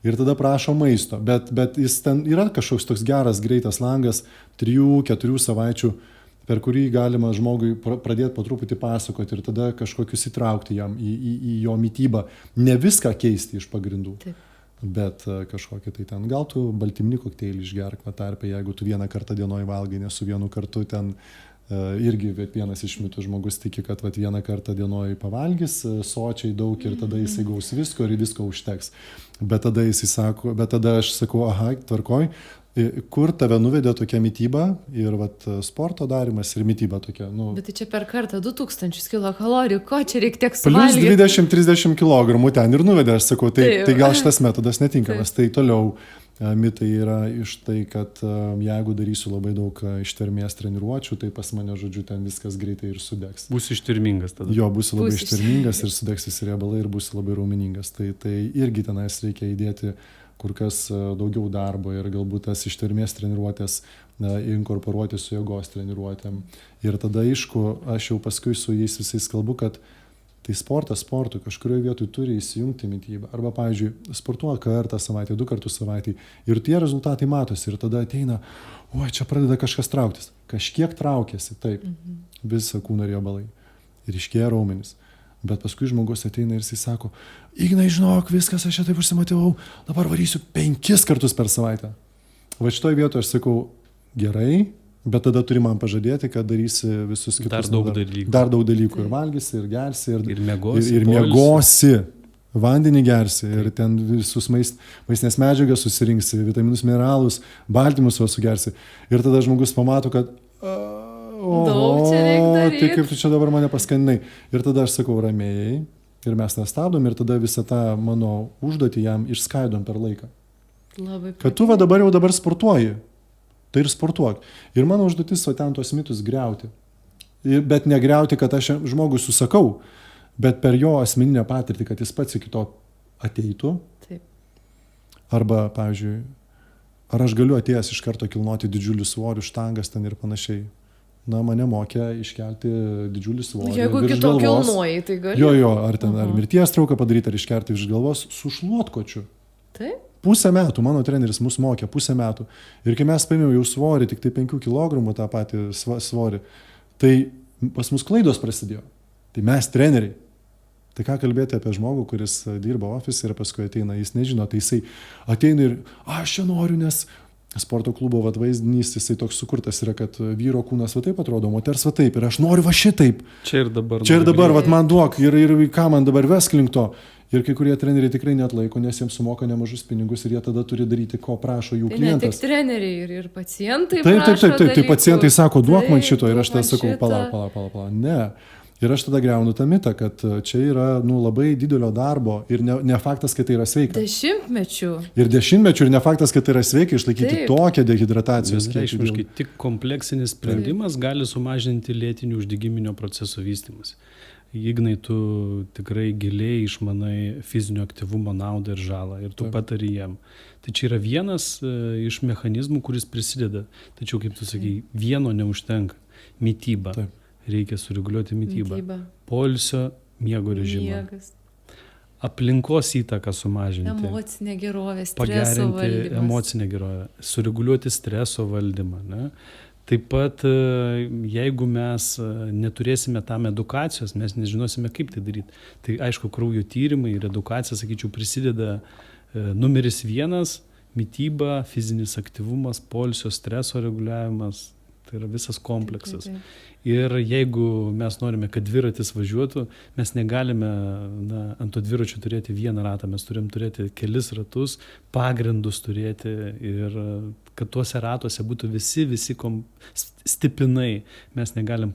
[SPEAKER 3] Ir tada prašo maisto, bet jis ten yra kažkoks toks geras, greitas langas, 3-4 savaičių, per kurį galima žmogui pradėti po truputį pasakoti ir tada kažkokius įtraukti jam į jo mitybą. Ne viską keisti iš pagrindų,
[SPEAKER 1] Taip.
[SPEAKER 3] bet kažkokį tai ten. Gal tu baltyminį kokteilį išgerk tarpe, jeigu tu vieną kartą dienoje valgai, nes su vienu kartu ten irgi vienas iš mitų žmogus tiki, kad vieną kartą dienoje pavalgys sočiai daug ir tada jisai gaus visko ir visko užteks. Bet tada aš sakau, aha, tvarkoj. Kur tave nuvedė tokia mityba ir sporto darimas ir mityba tokia.
[SPEAKER 1] Bet tai čia per kartą 2000 kilokalorijų, ko čia reikia tiek
[SPEAKER 3] Plus
[SPEAKER 1] suvalgyti?
[SPEAKER 3] 20-30 kg ten ir nuvedė, aš sakau, tai gal šitas metodas netinkamas. Tai toliau mitai yra iš tai, kad jeigu darysiu labai daug ištvermės treniruočių, tai pas mane, žodžiu, ten viskas greitai ir sudegs.
[SPEAKER 2] Būsi ištvermingas tada.
[SPEAKER 3] Jo, būsi labai ištvermingas ir sudegs visi riebalai ir būsi labai raumeningas. Tai irgi tenais reikia įdėti kur kas daugiau darbo ir galbūt tas ištvermės treniruotės inkorporuoti su jėgos treniruotėm. Ir tada, aišku, aš jau paskui su jais visais kalbu, kad tai sportui kažkurioje vietoje turi įsijungti mitybą. Arba, pavyzdžiui, sportuoja kartą savaitę, 2 kartus savaitę ir tie rezultatai matosi ir tada ateina, čia pradeda kažkas trauktis. Kažkiek traukiasi, taip, visą kūną riebalai ir iškėja raumenis. Bet paskui žmogus ateina ir jis sako, Ignai, žinok, viskas, aš čia taip užsimotyvau, dabar varysiu 5 kartus per savaitę. Va šitoj vietoje aš sakau, gerai, Bet tada turi man pažadėti, kad darysi visus kitus.
[SPEAKER 2] Dar daug dalykų.
[SPEAKER 3] Dar daug dalykų. Ir valgysi, ir gersi,
[SPEAKER 2] Ir miegosi,
[SPEAKER 3] ir miegosi. Vandenį gersi ir ten visus maistinės medžiagas susirinksi, vitaminus, mineralus, baltymus sugersi. Ir tada žmogus pamato, kad
[SPEAKER 1] Daug čia reikia daryt.
[SPEAKER 3] tai kaip tu čia dabar mane paskandinai. Ir tada aš sakau ramiai ir mes nestabdom ir tada visą tą mano užduotį jam išskaidom per laiką.
[SPEAKER 1] Labai
[SPEAKER 3] Kad tu dabar sportuoji, tai ir sportuok. Ir mano užduotis ten tuos mitus griauti. Bet negriauti, kad aš žmogui susakau, bet per jo asmeninę patirtį, kad jis pats iki to ateitų.
[SPEAKER 1] Taip.
[SPEAKER 3] Arba, pavyzdžiui, ar aš galiu atėjęs iš karto kilnoti didžiulių svorių, štangas ten ir panašiai. Na, mane mokė iškelti didžiulį svorį.
[SPEAKER 1] Jeigu
[SPEAKER 3] virš
[SPEAKER 1] kito
[SPEAKER 3] galvos.
[SPEAKER 1] kilnuoji, tai gali.
[SPEAKER 3] Jo, ar ten ar mirties trauką padaryti, ar iškelti virš galvos su šluotkočiu.
[SPEAKER 1] Taip.
[SPEAKER 3] Pusę metų, mano treneris mus mokė, pusę metų. Ir kai mes paėmėm jau svorį, tik tai 5 kg tą patį svorį, tai pas mus klaidos prasidėjo. Tai mes treneriai. Tai ką kalbėti apie žmogų, kuris dirba ofise ir paskui ateina, jis nežino, tai jisai ateina ir aš čia noriu, nes sporto klubo vaizdinys, jisai toks sukurtas yra, kad vyro kūnas va taip atrodo, moters va taip ir aš noriu va šitaip.
[SPEAKER 2] Čia ir dabar.
[SPEAKER 3] Čia ir dabar, va man duok ir ką man dabar vesk link to. Ir kai kurie treneriai tikrai neatlaiko, nes jiems sumoka nemažus pinigus ir jie tada turi daryti, ko prašo jų
[SPEAKER 1] Tai ne tik
[SPEAKER 3] klientas.
[SPEAKER 1] treneriai ir pacientai.
[SPEAKER 3] Taip. Tai
[SPEAKER 1] dalykų.
[SPEAKER 3] pacientai sako, duok man šito ir
[SPEAKER 1] Taip,
[SPEAKER 3] aš tada
[SPEAKER 1] duok man
[SPEAKER 3] sakau,
[SPEAKER 1] šitą.
[SPEAKER 3] palauk. Ne. Ir aš tada greunu tą mitą, kad čia yra labai didelio darbo ir ne faktas, kad tai yra sveika.
[SPEAKER 1] Dešimtmečių.
[SPEAKER 3] Ir dešimtmečių ir ne faktas, kad tai yra sveika išlaikyti
[SPEAKER 1] Taip.
[SPEAKER 3] tokią dehidratacijos kiekį.
[SPEAKER 2] Vienareikšmiškai tik kompleksinis sprendimas gali sumažinti lėtinių uždegiminio proceso vystymus. Ignai, tu tikrai giliai išmanai fizinio aktyvumo naudą ir žalą ir tu
[SPEAKER 3] Taip.
[SPEAKER 2] patari jiem. Tai čia yra vienas iš mechanizmų, kuris prisideda. Tačiau, kaip tu sakai, vieno neužtenka. Mytyba.
[SPEAKER 3] Taip.
[SPEAKER 2] Reikia sureguliuoti mytybą.
[SPEAKER 1] Mytyba.
[SPEAKER 2] Poilsio, miego režimą.
[SPEAKER 1] Miegas.
[SPEAKER 2] Aplinkos įtaką sumažinti.
[SPEAKER 1] Emocinė gerovė, streso
[SPEAKER 2] Pagerinti
[SPEAKER 1] valdymas.
[SPEAKER 2] emocinę gerovę. Sureguliuoti streso valdymą. Ne? Taip pat, jeigu mes neturėsime tam edukacijos, mes nežinosime, kaip tai daryti. Tai aišku, kraujo tyrimai ir edukacija, sakyčiau, prisideda numeris 1 - mytyba, fizinis aktyvumas, poilsio, streso reguliavimas. Tai yra visas kompleksas.
[SPEAKER 1] Taip.
[SPEAKER 2] Ir jeigu mes norime, kad dviratis važiuotų, mes negalime ant to dviračio turėti vieną ratą, mes turim turėti kelis ratus, pagrindus turėti ir kad tuose ratuose būtų visi stipinai. Mes negalim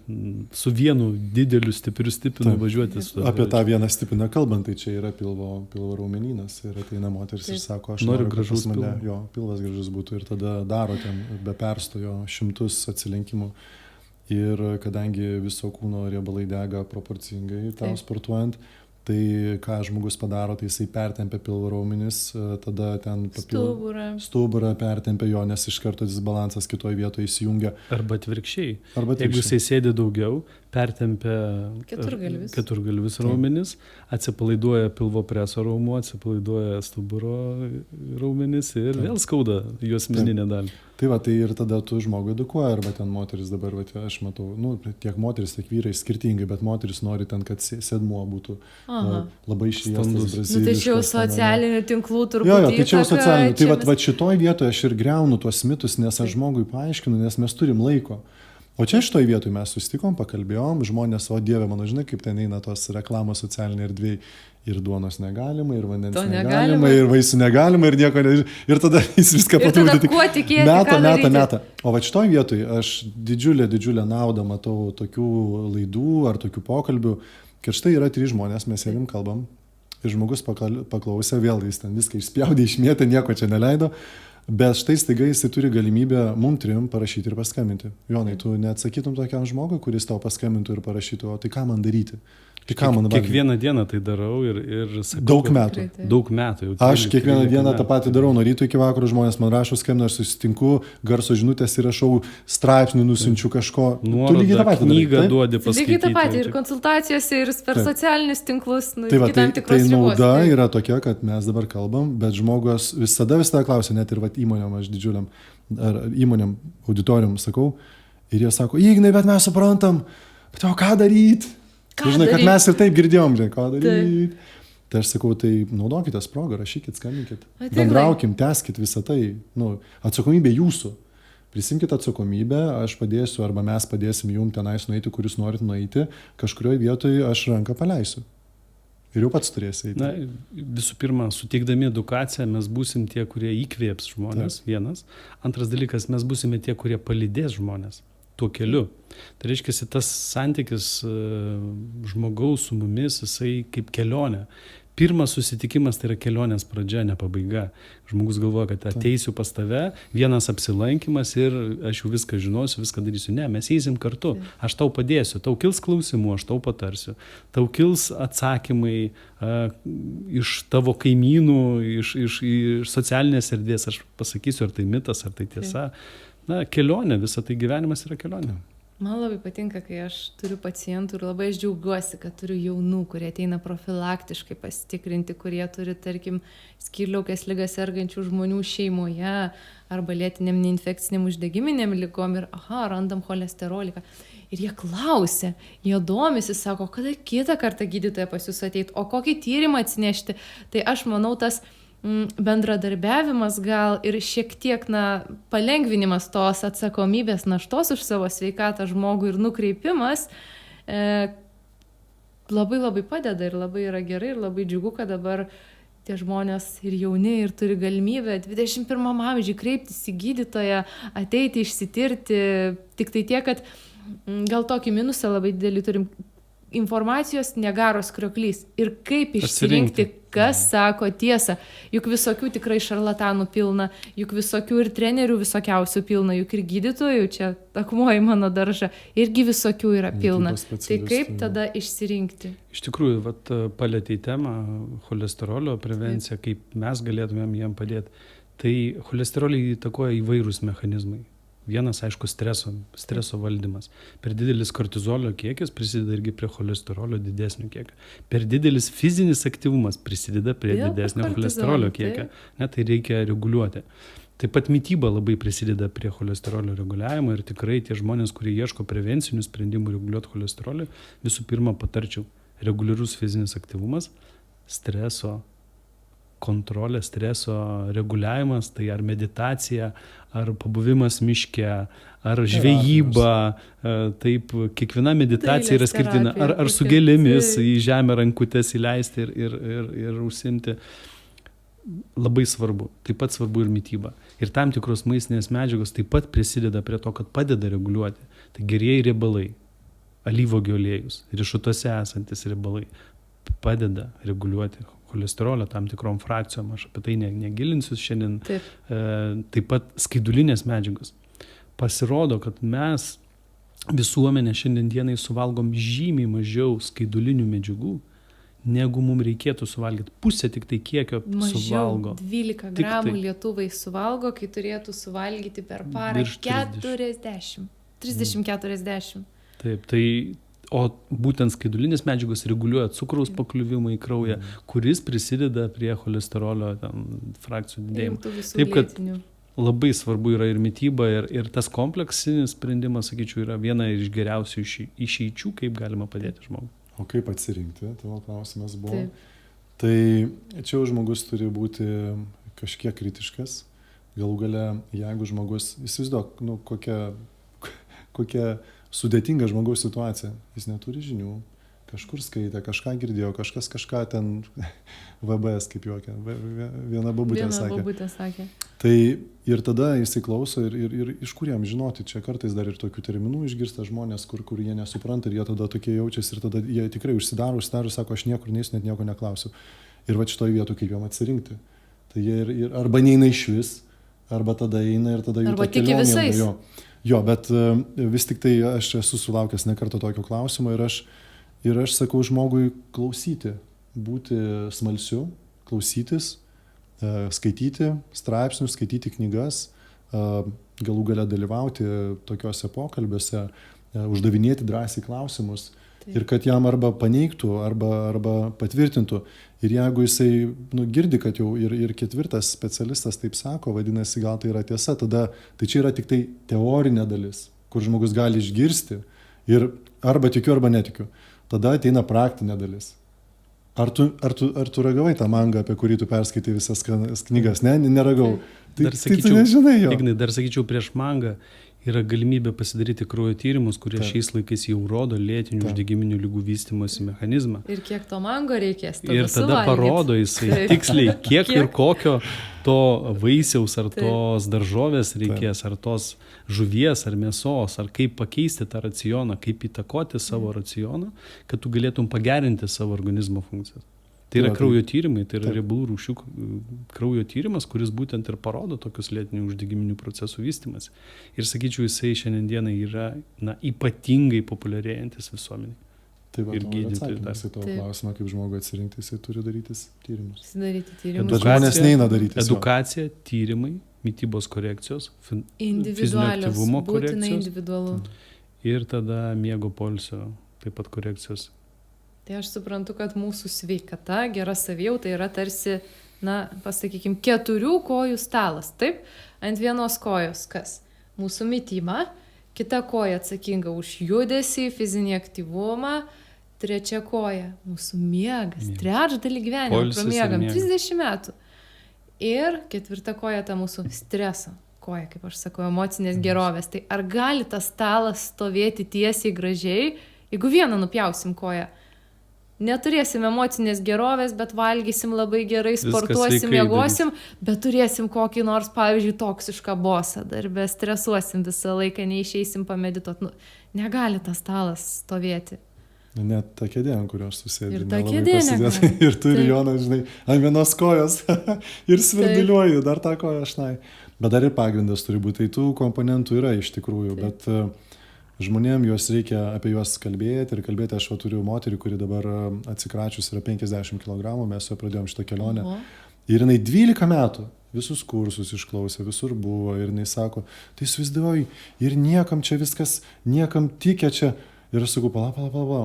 [SPEAKER 2] su vienu dideliu stipriu stipinu važiuoti. Su
[SPEAKER 3] Apie tą vieną stipiną kalbant, tai čia yra pilvo raumenynas ir ateina moteris ir sako, aš noriu, kad
[SPEAKER 2] gražus
[SPEAKER 3] pas mane
[SPEAKER 2] pilvo.
[SPEAKER 3] jo pilvas gražus būtų ir tada daro ten be perstojo šimtus atsilenkimų. Ir kadangi viso kūno riebalai dega proporcingai tau
[SPEAKER 1] Taip.
[SPEAKER 3] sportuojant, tai ką žmogus padaro, tai jisai pertempia pilvo raumenis, tada ten stuburą pertempia jo, nes iš karto disbalansas kitoje vietoje įsijungia.
[SPEAKER 2] Arba atvirkščiai.
[SPEAKER 3] Arba
[SPEAKER 2] Jeigu jisai sėdi daugiau, pertempia keturgalvis raumenis, atsipalaiduoja pilvo preso raumuo, atsipalaiduoja stuburo raumenis ir vėl skauda juosmeninę dalį.
[SPEAKER 3] Tai va, tai ir tada tu žmogų edukuoji, arba ten moteris dabar, va, aš matau, tiek moteris, tiek vyrai skirtingai, bet moteris nori ten, kad sėdmuo būtų labai išliestas, braziliškas.
[SPEAKER 1] Tai čia jau socialinių tinklų turbūt.
[SPEAKER 3] Jo, tai čia jau socialinių. Tai va šitoj vietoje aš ir greunu tuos mitus, nes aš žmogui paaiškinu, nes mes turim laiko. O čia šitoj vietoj mes susitikom, pakalbėjom, žmonės, o Dieve mano, žinai, kaip ten eina tos reklamos socialiniai erdvėjai. Ir duonos negalima, ir vandens negalima, ir vaisių negalima, ir nieko negalima. Ir tada jis viską
[SPEAKER 1] patrūkti.
[SPEAKER 3] Meta. O va šitoj vietoj aš didžiulę naudą matau tokių laidų ar tokių pokalbių, kad štai yra 3 žmonės, mes sėdim kalbam, ir žmogus paklausė, vėl jis ten viską išspjaudė, išmėtė, nieko čia neleido. Bet štai staiga jis turi galimybę mum 3 parašyti ir paskambinti. Jonai, tu neatsakytum tokiam žmogui, kuris tau paskambintų ir parašytų, o tai ką man daryti? Tai ką man dabar?
[SPEAKER 2] Kiekvieną dieną tai darau ir sakau.
[SPEAKER 3] Daug metų.
[SPEAKER 2] Daug metų. Jau
[SPEAKER 3] Aš kiekvieną dieną tą patį darau, nuo ryto iki vakaro žmonės man rašo, skambina, aš susitinku, garso žinutės įrašau, straipsnių nusinčiu kažko.
[SPEAKER 2] Tu lygiai tą patį knygą duodi paskaityti.
[SPEAKER 1] Lygiai tą patį ir konsultacijose, ir per socialinius tinklus.
[SPEAKER 3] Tai va, tai nauda yra tokia, kad mes dabar kalbam, bet žmogus visada klausia, net ir įmonėm, aš didžiuliam, ar įmonėm, auditorijom sakau, ir jie sako, Ignai, bet mes suprantam, bet o ką daryti? Žinai, kad mes ir taip girdėjom, ką daryti. Tai aš sakau, tai naudokite progą, rašykit, skambinkit, bendraukim, teskit visą tai. Atsakomybė jūsų. Prisimkite atsakomybę, aš padėsiu arba mes padėsim jums tenais nueiti, kur jūs norit nueiti, kažkurioje vietoje aš ranką paleisiu. Ir jau pats turėsi eiti.
[SPEAKER 2] Na, visų pirma, suteikdami edukaciją mes būsim tie, kurie įkvėps žmonės, vienas. Antras dalykas, mes būsime tie, kurie palydės žmonės tuo keliu. Tai reiškia, tas santykis žmogaus su mumis, jisai kaip kelionė. Pirmas susitikimas tai yra kelionės pradžia, ne pabaiga. Žmogus galvoja, kad ateisiu pas tave, vienas apsilankimas ir aš jau viską žinosiu, viską darysiu. Ne, mes eisim kartu. Aš tau padėsiu, tau kils klausimų, aš tau patarsiu. Tau kils atsakymai iš tavo kaimynų, iš socialinės erdvės. Aš pasakysiu, ar tai mitas, ar tai tiesa. Na, kelionė, visa tai gyvenimas yra kelionė.
[SPEAKER 1] Man labai patinka, kai aš turiu pacientų ir labai aš džiaugiuosi, kad turiu jaunų, kurie ateina profilaktiškai pasitikrinti, kurie turi, tarkim, skydliaukės ligas sergančių žmonių šeimoje arba lėtiniam neinfekciniam uždegiminiam ligom ir, randam cholesteroliką. Ir jie klausia, jie domisi, sako, kada kitą kartą gydytoja pas jūs ateit, o kokį tyrimą atsinešti. Tai aš manau, tas bendradarbiavimas gal ir šiek tiek palengvinimas tos atsakomybės naštos už savo sveikatą žmogui ir nukreipimas labai labai padeda ir labai yra gerai ir labai džiugu, kad dabar tie žmonės ir jauni ir turi galimybę 21 amžiui kreiptis į gydytoją, ateiti išsitirti, tik tai tiek, kad gal tokį minusą labai didelį turim. Informacijos negaros krioklys. Ir kaip išsirinkti, kas sako tiesą. Juk visokių tikrai šarlatanų pilna, juk visokių ir trenerių visokiausių pilna, juk ir gydytojų, čia akmuo į mano daržą, irgi visokių yra pilna. Tai kaip tada išsirinkti?
[SPEAKER 2] Iš tikrųjų, palietei temą cholesterolio prevenciją, kaip mes galėtumėm jiem padėti. Tai cholesterolį įtakoja įvairūs mechanizmai. Vienas, aišku, streso valdymas. Per didelis kortizolio kiekis prisideda irgi prie cholesterolio didesnio kiekio. Per didelis fizinis aktyvumas prisideda prie didesnio cholesterolio kiekio. Tai reikia reguliuoti. Taip pat mityba labai prisideda prie cholesterolio reguliavimo ir tikrai tie žmonės, kurie ieško prevencinių sprendimų reguliuoti cholesterolį, visų pirma patarčiau reguliarus fizinis aktyvumas, streso kontrolė, streso reguliavimas, tai ar meditacija, ar pabuvimas miške, ar žvejyba, taip, kiekviena meditacija yra skirtina, ar su gėlėmis į žemę rankutės įleisti ir užsimti. Labai svarbu, taip pat svarbu ir mityba. Ir tam tikros maistinės medžiagos taip pat prisideda prie to, kad padeda reguliuoti. Tai gerieji riebalai, alyvuogių aliejus, riešutuose esantis riebalai padeda reguliuoti cholesterolio tam tikrom frakcijom, aš apie tai negilinsiu šiandien. Taip pat skaidulinės medžiagos. Pasirodo, kad mes visuomenė šiandien dienai suvalgom žymiai mažiau skaidulinių medžiagų, negu mums reikėtų suvalgyti. Pusė tik tai kiekio suvalgo.
[SPEAKER 1] Mažiau 12 gramų lietuvai suvalgo, kai turėtų suvalgyti per parą 30-40.
[SPEAKER 2] Taip, o būtent skaidulinės medžiagos reguliuoja cukraus pakliuvimą į kraują, kuris prisideda prie cholesterolio frakcijų didėjimo. Taip, kad labai svarbu yra ir mityba, ir tas kompleksinis sprendimas, sakyčiau, yra viena iš geriausių išeičių, kaip galima padėti žmogui.
[SPEAKER 3] O kaip atsirinkti, tavo klausimas buvo. Tai čia žmogus turi būti kažkiek kritiškas. Galų gale, jeigu žmogus, įsivaizduok, kokia sudėtinga žmogaus situacija. Jis neturi žinių, kažkur skaitė, kažką girdėjo, kažkas kažką ten VBS, kaip juokia, viena babutė sakė. Tai ir tada jisai klauso ir iš kur jam žinoti, čia kartais dar ir tokių terminų išgirsta žmonės, kur jie nesupranta ir jie tada tokie jaučiasi ir tada jie tikrai užsidaro, sako, aš niekur neįsiu, net nieko neklausiu. Ir va šitoj vietoj kaip jam atsirinkti. Tai jie arba neina iš vis, arba tada eina ir tada jų
[SPEAKER 1] ta kelionė.
[SPEAKER 3] Jo, bet vis tik tai aš esu sulaukęs ne kartą tokio klausimo ir aš sakau žmogui klausyti, būti smalsiu, klausytis, skaityti straipsnius, skaityti knygas, galų gale dalyvauti tokiuose pokalbiuose, uždavinėti drąsiai klausimus. Taip. Ir kad jam arba paneigtų, arba patvirtintų. Ir jeigu jisai girdi, kad jau ir ketvirtas specialistas taip sako, vadinasi, gal tai yra tiesa, tada tai čia yra tik tai teorinė dalis, kur žmogus gali išgirsti ir arba tikiu, arba netikiu. Tada ateina praktinė dalis. Ar tu ragavai tą mangą, apie kurį tu perskaitai visas knygas? Ne, neragau.
[SPEAKER 2] Dar
[SPEAKER 3] Tai tu
[SPEAKER 2] sakyčiau,
[SPEAKER 3] nežinai jo.
[SPEAKER 2] Ignai, dar sakyčiau, prieš mangą yra galimybė pasidaryti kraujo tyrimus, kurie šiais laikais jau rodo lėtinių uždegiminių ligų vystymosi mechanizmą.
[SPEAKER 1] Ir kiek to mango reikės,
[SPEAKER 2] Ir tada parodo jisai tiksliai, kiek ir kokio to vaisiaus ar tos daržovės reikės, ar tos žuvies, ar mėsos, ar kaip pakeisti tą racioną, kaip įtakoti savo racioną, kad tu galėtum pagerinti savo organizmo funkcijas. Tai yra kraujo tyrimai, tai yra riebalų rūgščių kraujo tyrimas, kuris būtent ir parodo tokius lėtinių uždegiminių procesų vystymas. Ir sakyčiau, jisai šiandienai yra ypatingai populiarėjantis visuomeniai.
[SPEAKER 3] Tai va,
[SPEAKER 2] ir
[SPEAKER 3] gydytojai. Atsakymas į tavo klausimą, kaip žmogui atsirinkti, jisai turi darytis tyrimus. Bet žmonės neina daryti.
[SPEAKER 2] Edukacija, tyrimai, mitybos korekcijos, fizinio aktyvumo korekcijos. Ir tada miego poilsio taip pat korekcijos.
[SPEAKER 1] Tai aš suprantu, kad mūsų sveikata, gera savijauta yra tarsi, pasakykime, 4 kojų stalas. Taip, ant vienos kojos kas? Mūsų mityba, kita koja atsakinga už judesį, fizinį aktyvumą, trečia koja mūsų miegas, trečdalį gyvenimo pramiegam, 30 metų. Ir 4 koja ta mūsų streso koja, kaip aš sakau, emocinės gerovės. Tai ar gali tas stalas stovėti tiesiai gražiai, jeigu vieną nupjausim koją? Neturėsim emocinės gerovės, bet valgysim labai gerai, sportuosim, miegosim, bet turėsim kokį nors, pavyzdžiui, toksišką bosą, darbę stresuosim visą laiką, neišeisim pamedituoti. Negali tas stalas stovėti.
[SPEAKER 3] Net ta kėdė, ant kurios susėdė.
[SPEAKER 1] Ir ta kėdė negali.
[SPEAKER 3] Ir turi Jonas, žinai, ant vienos kojos ir svirduliuoju, dar tą koją šnai. Bet dar ir pagrindas turi būti. Tai tų komponentų yra iš tikrųjų, bet žmonėm reikia apie juos kalbėti ir kalbėti. Aš turiu moterį, kuri dabar atsikračius yra 50 kg, mes su ja pradėjom šitą kelionę. Ir jinai 12 metų visus kursus išklausė, visur buvo ir jinai sako, tai įsivaizduoju, ir niekam čia viskas, niekam tikė čia. Ir aš sakau, pala,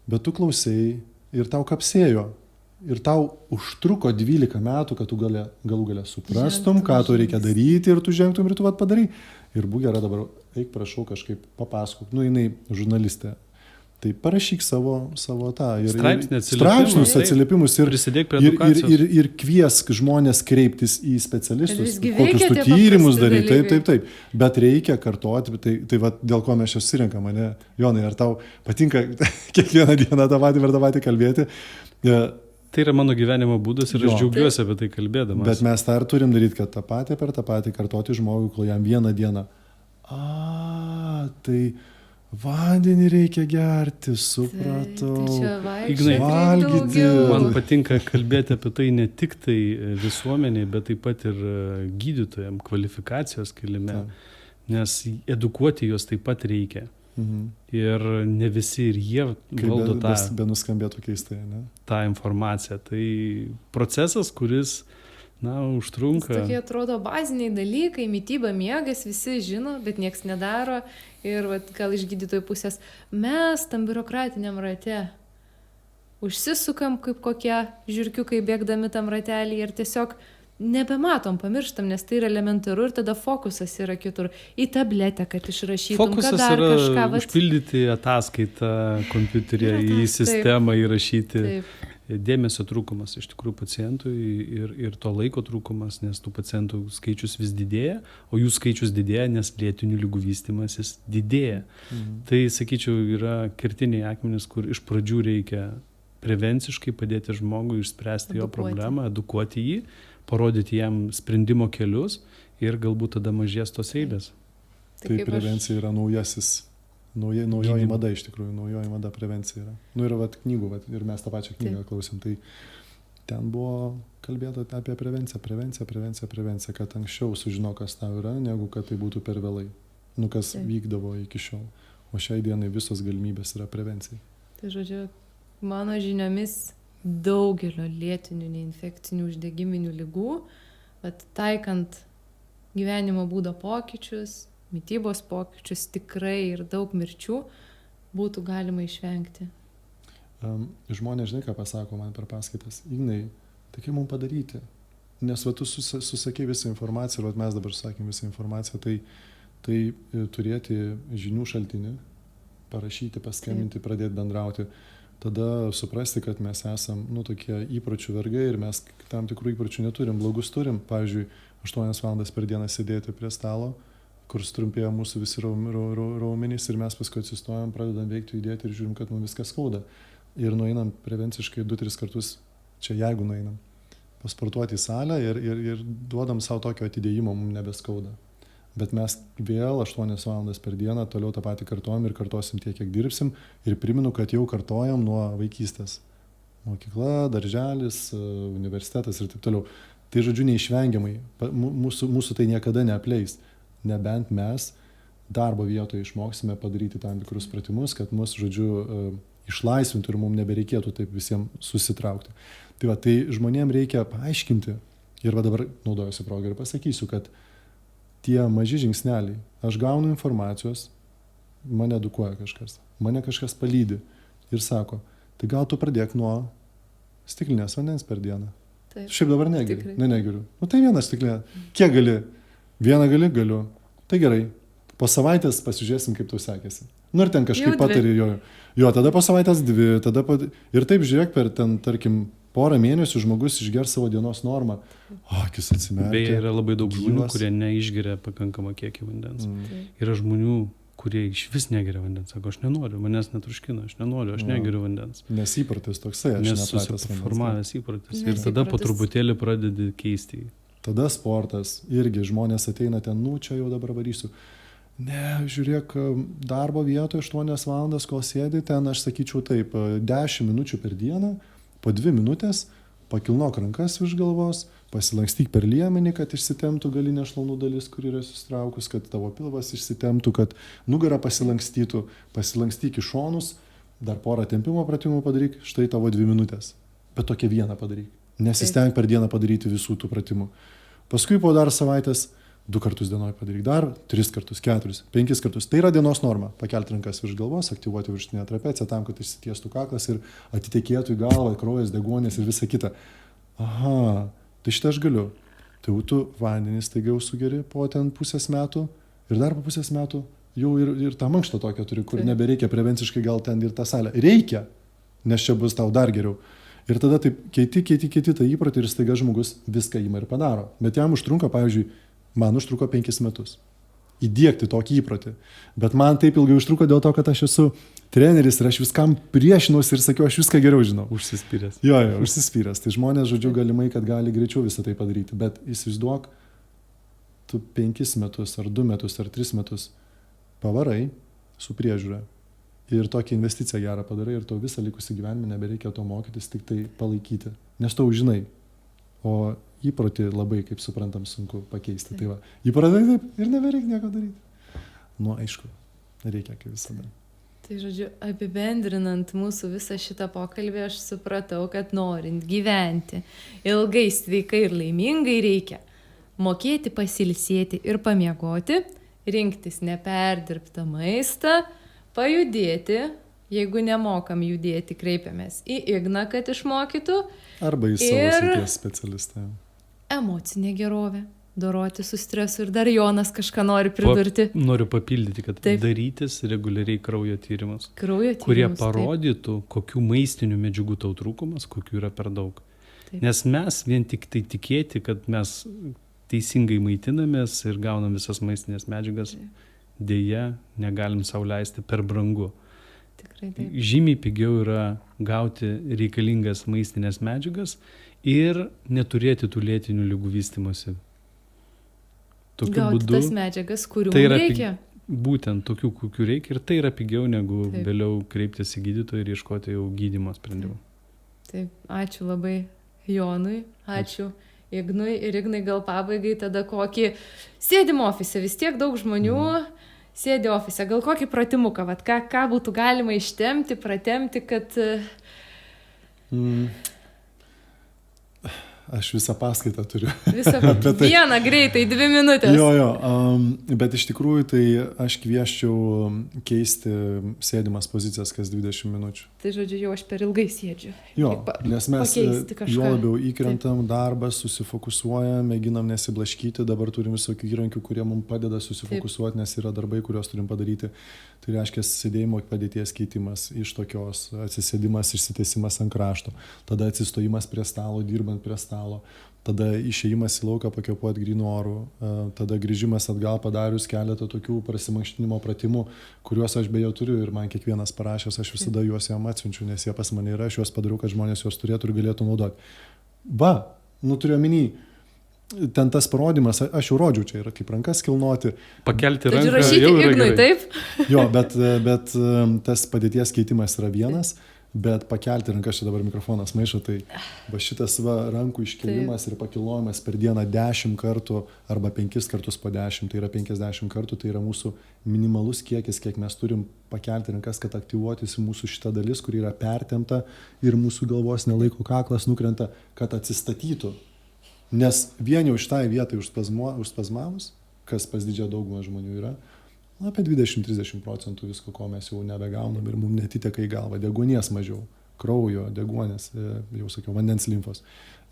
[SPEAKER 3] bet tu klausėjai ir tau kapsėjo. Ir tau užtruko 12 metų, kad tu galų gale suprastum, ką tu reikia daryti ir tu žengtum ir tu padarai. Ir būk gera dabar, eik prašau kažkaip papasakok, jinai žurnalistė. Tai parašyk savo tą. Straipsnius, atsiliepimus ir kviesk žmonės kreiptis į specialistus, kokius tu tyrimus daryti. Taip. Bet reikia kartoti, tai dėl ko mes čia susirinkam, mane, Jonai, ar tau patinka kiekvieną dieną tą patį kalbėti?
[SPEAKER 2] Tai yra mano gyvenimo būdas ir aš džiaugiuosi apie tai kalbėdamas.
[SPEAKER 3] Bet mes tą ir turim daryti, kad tą patį kartoti žmogui, kol jam vieną dieną. Tai vandenį reikia gerti, supratau.
[SPEAKER 2] Ignai, valgyti. Man patinka kalbėti apie tai ne tik tai visuomeniai, bet taip pat ir gydytojams kvalifikacijos kėlime, nes edukuoti juos taip pat reikia. Ir ne visi ir jie valdo tą.
[SPEAKER 3] Be nuskambėtų keistai, ne?
[SPEAKER 2] tą informaciją. Tai procesas, kuris, užtrunka.
[SPEAKER 1] Tokie atrodo baziniai dalykai, mityba, miegas, visi žino, bet nieks nedaro. Ir gal iš gydytojų pusės mes tam biurokratiniam rate užsisukam kaip kokie žiurkiukai bėgdami tam ratelį ir tiesiog nebematom, pamirštam, nes tai yra elementaru ir tada fokusas yra kitur. Į tabletę, kad išrašytum, kad dar kažką.
[SPEAKER 2] Fokusas yra užpildyti ataskaitą kompiuterį, į sistemą įrašyti. Taip. Dėmesio trūkumas iš tikrųjų pacientui ir to laiko trūkumas, nes tų pacientų skaičius vis didėja, o jų skaičius didėja, nes lėtinių ligų vystymasis didėja. Tai, sakyčiau, yra kertiniai akmenys, kur iš pradžių reikia prevenciškai padėti žmogui išspręsti jo problemą, edukuoti jį, parodyti jam sprendimo kelius ir galbūt tada mažės tos eilės.
[SPEAKER 3] Tai prevencija yra naujoji mada iš tikrųjų, naujoji mada prevencija yra. Ir knygų, ir mes tą pačią knygą klausėm, tai ten buvo kalbėta apie prevenciją, kad anksčiau sužino, kas tau yra, negu kad tai būtų per vėlai, kas vykdavo iki šiol. O šiai dienai visos galimybės yra prevencijai.
[SPEAKER 1] Tai žodžiu, mano žiniomis daugelio lėtinių neinfekcinių uždegiminių ligų, taikant gyvenimo būdo pokyčius, mitybos pokyčius, tikrai ir daug mirčių būtų galima išvengti.
[SPEAKER 3] Žmonės, žinai, ką pasako man per paskaitas. Ignai, tai kaip mums padaryti? Nes tu susakė visą informaciją ir mes dabar sakėm visą informaciją, tai turėti žinių šaltinį, parašyti, paskambinti, pradėti bendrauti. tada suprasti, kad mes esam, tokie įpročių vergai ir mes tam tikrų įpročių neturim, blogus turim. Pavyzdžiui, 8 valandas per dieną sėdėti prie stalo, kur sutrumpėja mūsų visi raumenys ir mes paskui atsistojam, pradedam veikti, judėti ir žiūrim, kad mums viskas skauda. Ir nueinam prevenciškai 2-3 kartus, čia jeigu nueinam, pasportuoti į salę ir duodam savo tokio atidėjimo, mums nebeskauda. Bet mes vėl 8 valandas per dieną toliau tą patį kartojam ir kartosim tiek, kiek dirbsim. Ir primenu, kad jau kartojam nuo vaikystės. Mokykla, darželis, universitetas ir taip toliau. Tai žodžiu neišvengiamai. Mūsų tai niekada neapleis. Nebent mes darbo vietoje išmoksime padaryti tam tikrus pratimus, kad mus, žodžiu, išlaisvintų ir mums nebereikėtų taip visiems susitraukti. Tai žmonėms reikia paaiškinti. Ir va dabar naudojuosi progą ir pasakysiu, kad tie maži žingsneliai, aš gaunu informacijos, mane edukuoja kažkas, mane kažkas palydi ir sako, tai gal tu pradėk nuo stiklinės vandens per dieną.
[SPEAKER 1] Taip.
[SPEAKER 3] Šiaip dabar negeriu. Negeriu. Tai viena stiklinė. Kiek gali? Vieną galiu. Tai gerai. Po savaitės pasižiūrėsim, kaip tau sekėsi. Ir ten kažkaip patari jo, tada po savaitės 2, ir taip žiūrėk per ten, tarkim, porą mėnesių žmogus išgers savo dienos normą. Akis atsimerkia.
[SPEAKER 2] Beje, yra labai daug žmonių, kurie neišgeria pakankamą kiekį vandens. Yra žmonių, kurie iš vis negeria vandens. Sako, aš nenoriu, manęs netruškina, aš nenoriu, aš negeriu vandens.
[SPEAKER 3] Nes įprotis toksai, aš nepratęs vandens.
[SPEAKER 2] Susiformavęs įprotis. Ir tada po truputėlį pradedi keisti.
[SPEAKER 3] Tada sportas, irgi žmonės ateina ten, čia jau dabar varysiu. Ne, žiūrėk, darbo vietoje 8 valandas, kol sėdi ten, aš sakyčiau taip, 10 minučių per dieną, po 2 minutės pakilnok rankas virš galvos, pasilankstyk per liemenį, kad išsitemptų galinė šlaunų dalis, kur yra susitraukus, kad tavo pilvas išsitemptų, kad nugara pasilankstytų, pasilankstyk į šonus, dar porą tempimo pratimų padaryk, štai tavo 2 minutės. Bet tokią vieną padaryk. Nesisteng per dieną padaryti visų tų pratimų. Paskui po dar savaitės 2 kartus dienoje padaryk, dar 3 kartus, 4, 5 kartus. Tai yra dienos norma. Pakelti rankas virš galvos, aktyvuoti viršutinę trapeciją tam, kad išsitiestų kaklas ir atitekėtų į galvą, kraujas, deguonis ir visa kita. Aha, tai šitą aš galiu. Tai tu vandenį staiga jau sugeri po ten pusės metų ir dar po pusės metų jau ir tą mankštą tokią turi, kur nebereikia prevenciškai gal ten ir tą salę. Reikia, nes čia bus tau dar geriau. Ir tada taip keiti tą įprotį ir staiga žmogus viską ima ir padaro. Bet jam užtrunka, pavyzdžiui, man užtruko 5 metus įdiegti tokį įprotį. Bet man taip ilgai užtruko dėl to, kad aš esu treneris ir aš viskam priešinausi ir sakiau, aš viską geriau žinau.
[SPEAKER 2] Užsispyręs.
[SPEAKER 3] Jo, užsispyręs. Tai žmonės, žodžiu, galimai, kad gali greičiau visą tai padaryti. Bet įsivaizduok, tu 5 metus, ar 2 metus, ar 3 metus pavarai su priežiūra. Ir tokią investiciją gerą padarai ir tau visą likusį gyvenimą nebereikia to mokytis, tik tai palaikyti. Nes tau žinai. O įprotį labai, kaip suprantam, sunku pakeisti. Tai va, įpratai taip ir nebereikia nieko daryti. Aišku, reikia kaip visada.
[SPEAKER 1] Tai žodžiu, apibendrinant mūsų visą šitą pokalbį, aš supratau, kad norint gyventi ilgai, sveikai ir laimingai reikia mokėti pasilsėti ir pamiegoti, rinktis neperdirbtą maistą, pajudėti, jeigu nemokam judėti, kreipiamės į Igną, kad išmokytų.
[SPEAKER 3] Arba į savo srities specialistą.
[SPEAKER 1] Emocinė gerovė, doroti su stresu ir dar Jonas kažką nori pridurti.
[SPEAKER 2] Noriu papildyti, kad darytis reguliariai kraujo tyrimus, kurie parodytų, kokių maistinių medžiagų tau trūkumas, kokių yra per daug. Taip. Nes mes vien tik tai tikėti, kad mes teisingai maitinamės ir gaunam visas maistinės medžiagas, dėja negalim sau leisti, per brangu.
[SPEAKER 1] Tikrai taip.
[SPEAKER 2] Žymiai pigiau yra gauti reikalingas maistinės medžiagas ir neturėti tų lėtinių ligų vystymosi.
[SPEAKER 1] Gauti tas medžiagas, kurių tai reikia.
[SPEAKER 2] Būtent tokių, kokių reikia, ir tai yra pigiau negu vėliau kreiptis į gydytoją ir ieškoti jau gydymo sprendimų.
[SPEAKER 1] Taip, ačiū labai Jonui, ačiū Ignui. Ir Ignai gal pabaigai tada kokį sėdim ofise, vis tiek daug žmonių sėdi ofise, gal kokį pratimuką, ką būtų galima ištempti, pratemti, kad...
[SPEAKER 3] aš visą paskaitą turiu.
[SPEAKER 1] Vieną greitai, 2 minutės.
[SPEAKER 3] Jo, bet iš tikrųjų tai aš kvieščiau keisti sėdimas pozicijas kas 20 minučių.
[SPEAKER 1] Tai žodžiu, jau aš per ilgai sėdžiu.
[SPEAKER 3] Jo, nes mes jo labiau įkrentam
[SPEAKER 1] Taip.
[SPEAKER 3] darbą, susifokusuojam, mėginam nesiblaškyti, dabar turim visokių įrankių, kurie mums padeda susifokusuoti, nes yra darbai, kuriuos turim padaryti. Tai reiškia sėdėjimo padėties keitimas iš tokios, atsisėdimas, išsitiesimas ant krašto, tada atsistojimas prie stalo, dirbant prie stalo, tada išėjimas į lauką pakvėpuoti grynu oru, tada grįžimas atgal padarius keletą tokių prasimankštinimo pratimų, kuriuos aš beje turiu ir man kiekvienas parašęs, aš visada juos jam atsiunčiu, nes jie pas mane yra, aš juos padariau, kad žmonės juos turėtų ir galėtų naudoti. Turiu omeny, ten tas parodymas, aš jau rodžiau, čia yra kaip rankas kilnoti.
[SPEAKER 2] Pakelti
[SPEAKER 1] Tai
[SPEAKER 2] ranką
[SPEAKER 1] rašyti
[SPEAKER 2] jau yra
[SPEAKER 1] Ignui,
[SPEAKER 2] gerai.
[SPEAKER 1] taip?
[SPEAKER 3] Jo, bet tas padėties keitimas yra vienas, bet pakelti rankas, čia dabar mikrofonas maišo, tai va šitas rankų iškelimas ir pakilojimas per dieną 10 kartų arba 5 kartus po 10, tai yra 50 kartų, tai yra mūsų minimalus kiekis, kiek mes turim pakelti rankas, kad aktyvuotis į mūsų šitą dalis, kuri yra pertempta ir mūsų galvos nelaiko kaklas nukrenta, kad atsistatytų. Nes vien jau šitai vietai užspazmavus, kas pas didžiąją daugumą žmonių yra, apie 20-30% visko, ko mes jau nebegaunam ir mums netiteka į galvą. Deguonies mažiau, kraujo, deguonės, jau sakiau, vandens limfos.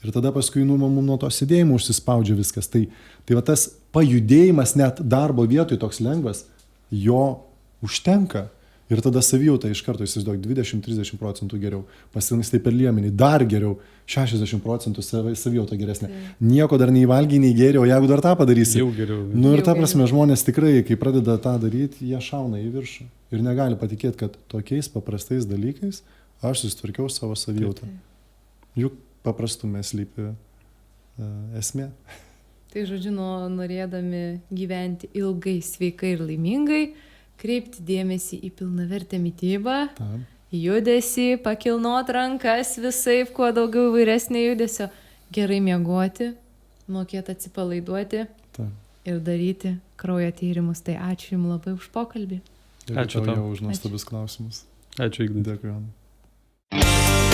[SPEAKER 3] Ir tada paskui mums nuo to sėdėjimo užsispaudžia viskas. Tai va tas pajudėjimas net darbo vietoj toks lengvas, jo užtenka. Ir tada savijauta iš karto, įsivaizduok, 20-30% geriau. Pasirinks tai per liemenį, dar geriau, 60% savijauta geresnė. Nieko dar nei valgiai, nei geriau, jeigu dar tą padarysi.
[SPEAKER 2] Jau geriau.
[SPEAKER 3] Ir ta prasme, žmonės tikrai, kai pradeda tą daryti, jie šauna į viršų. Ir negali patikėti, kad tokiais paprastais dalykais aš susitvarkiau savo savijautą. Juk paprastume slypi esmė.
[SPEAKER 1] Tai žodžiu, norėdami gyventi ilgai, sveikai ir laimingai, kreipti dėmesį į pilnavertę mitybą, judesį, pakilnot rankas visaip, kuo daugiau įvairesnio judesio, gerai miegoti, mokėti atsipalaiduoti ir daryti kraujo tyrimus. Tai ačiū Jums labai už pokalbį.
[SPEAKER 3] Ačiū tau už nuostabius klausimus.
[SPEAKER 2] Ačiū, Ignai.
[SPEAKER 3] Dėkui, Jonai.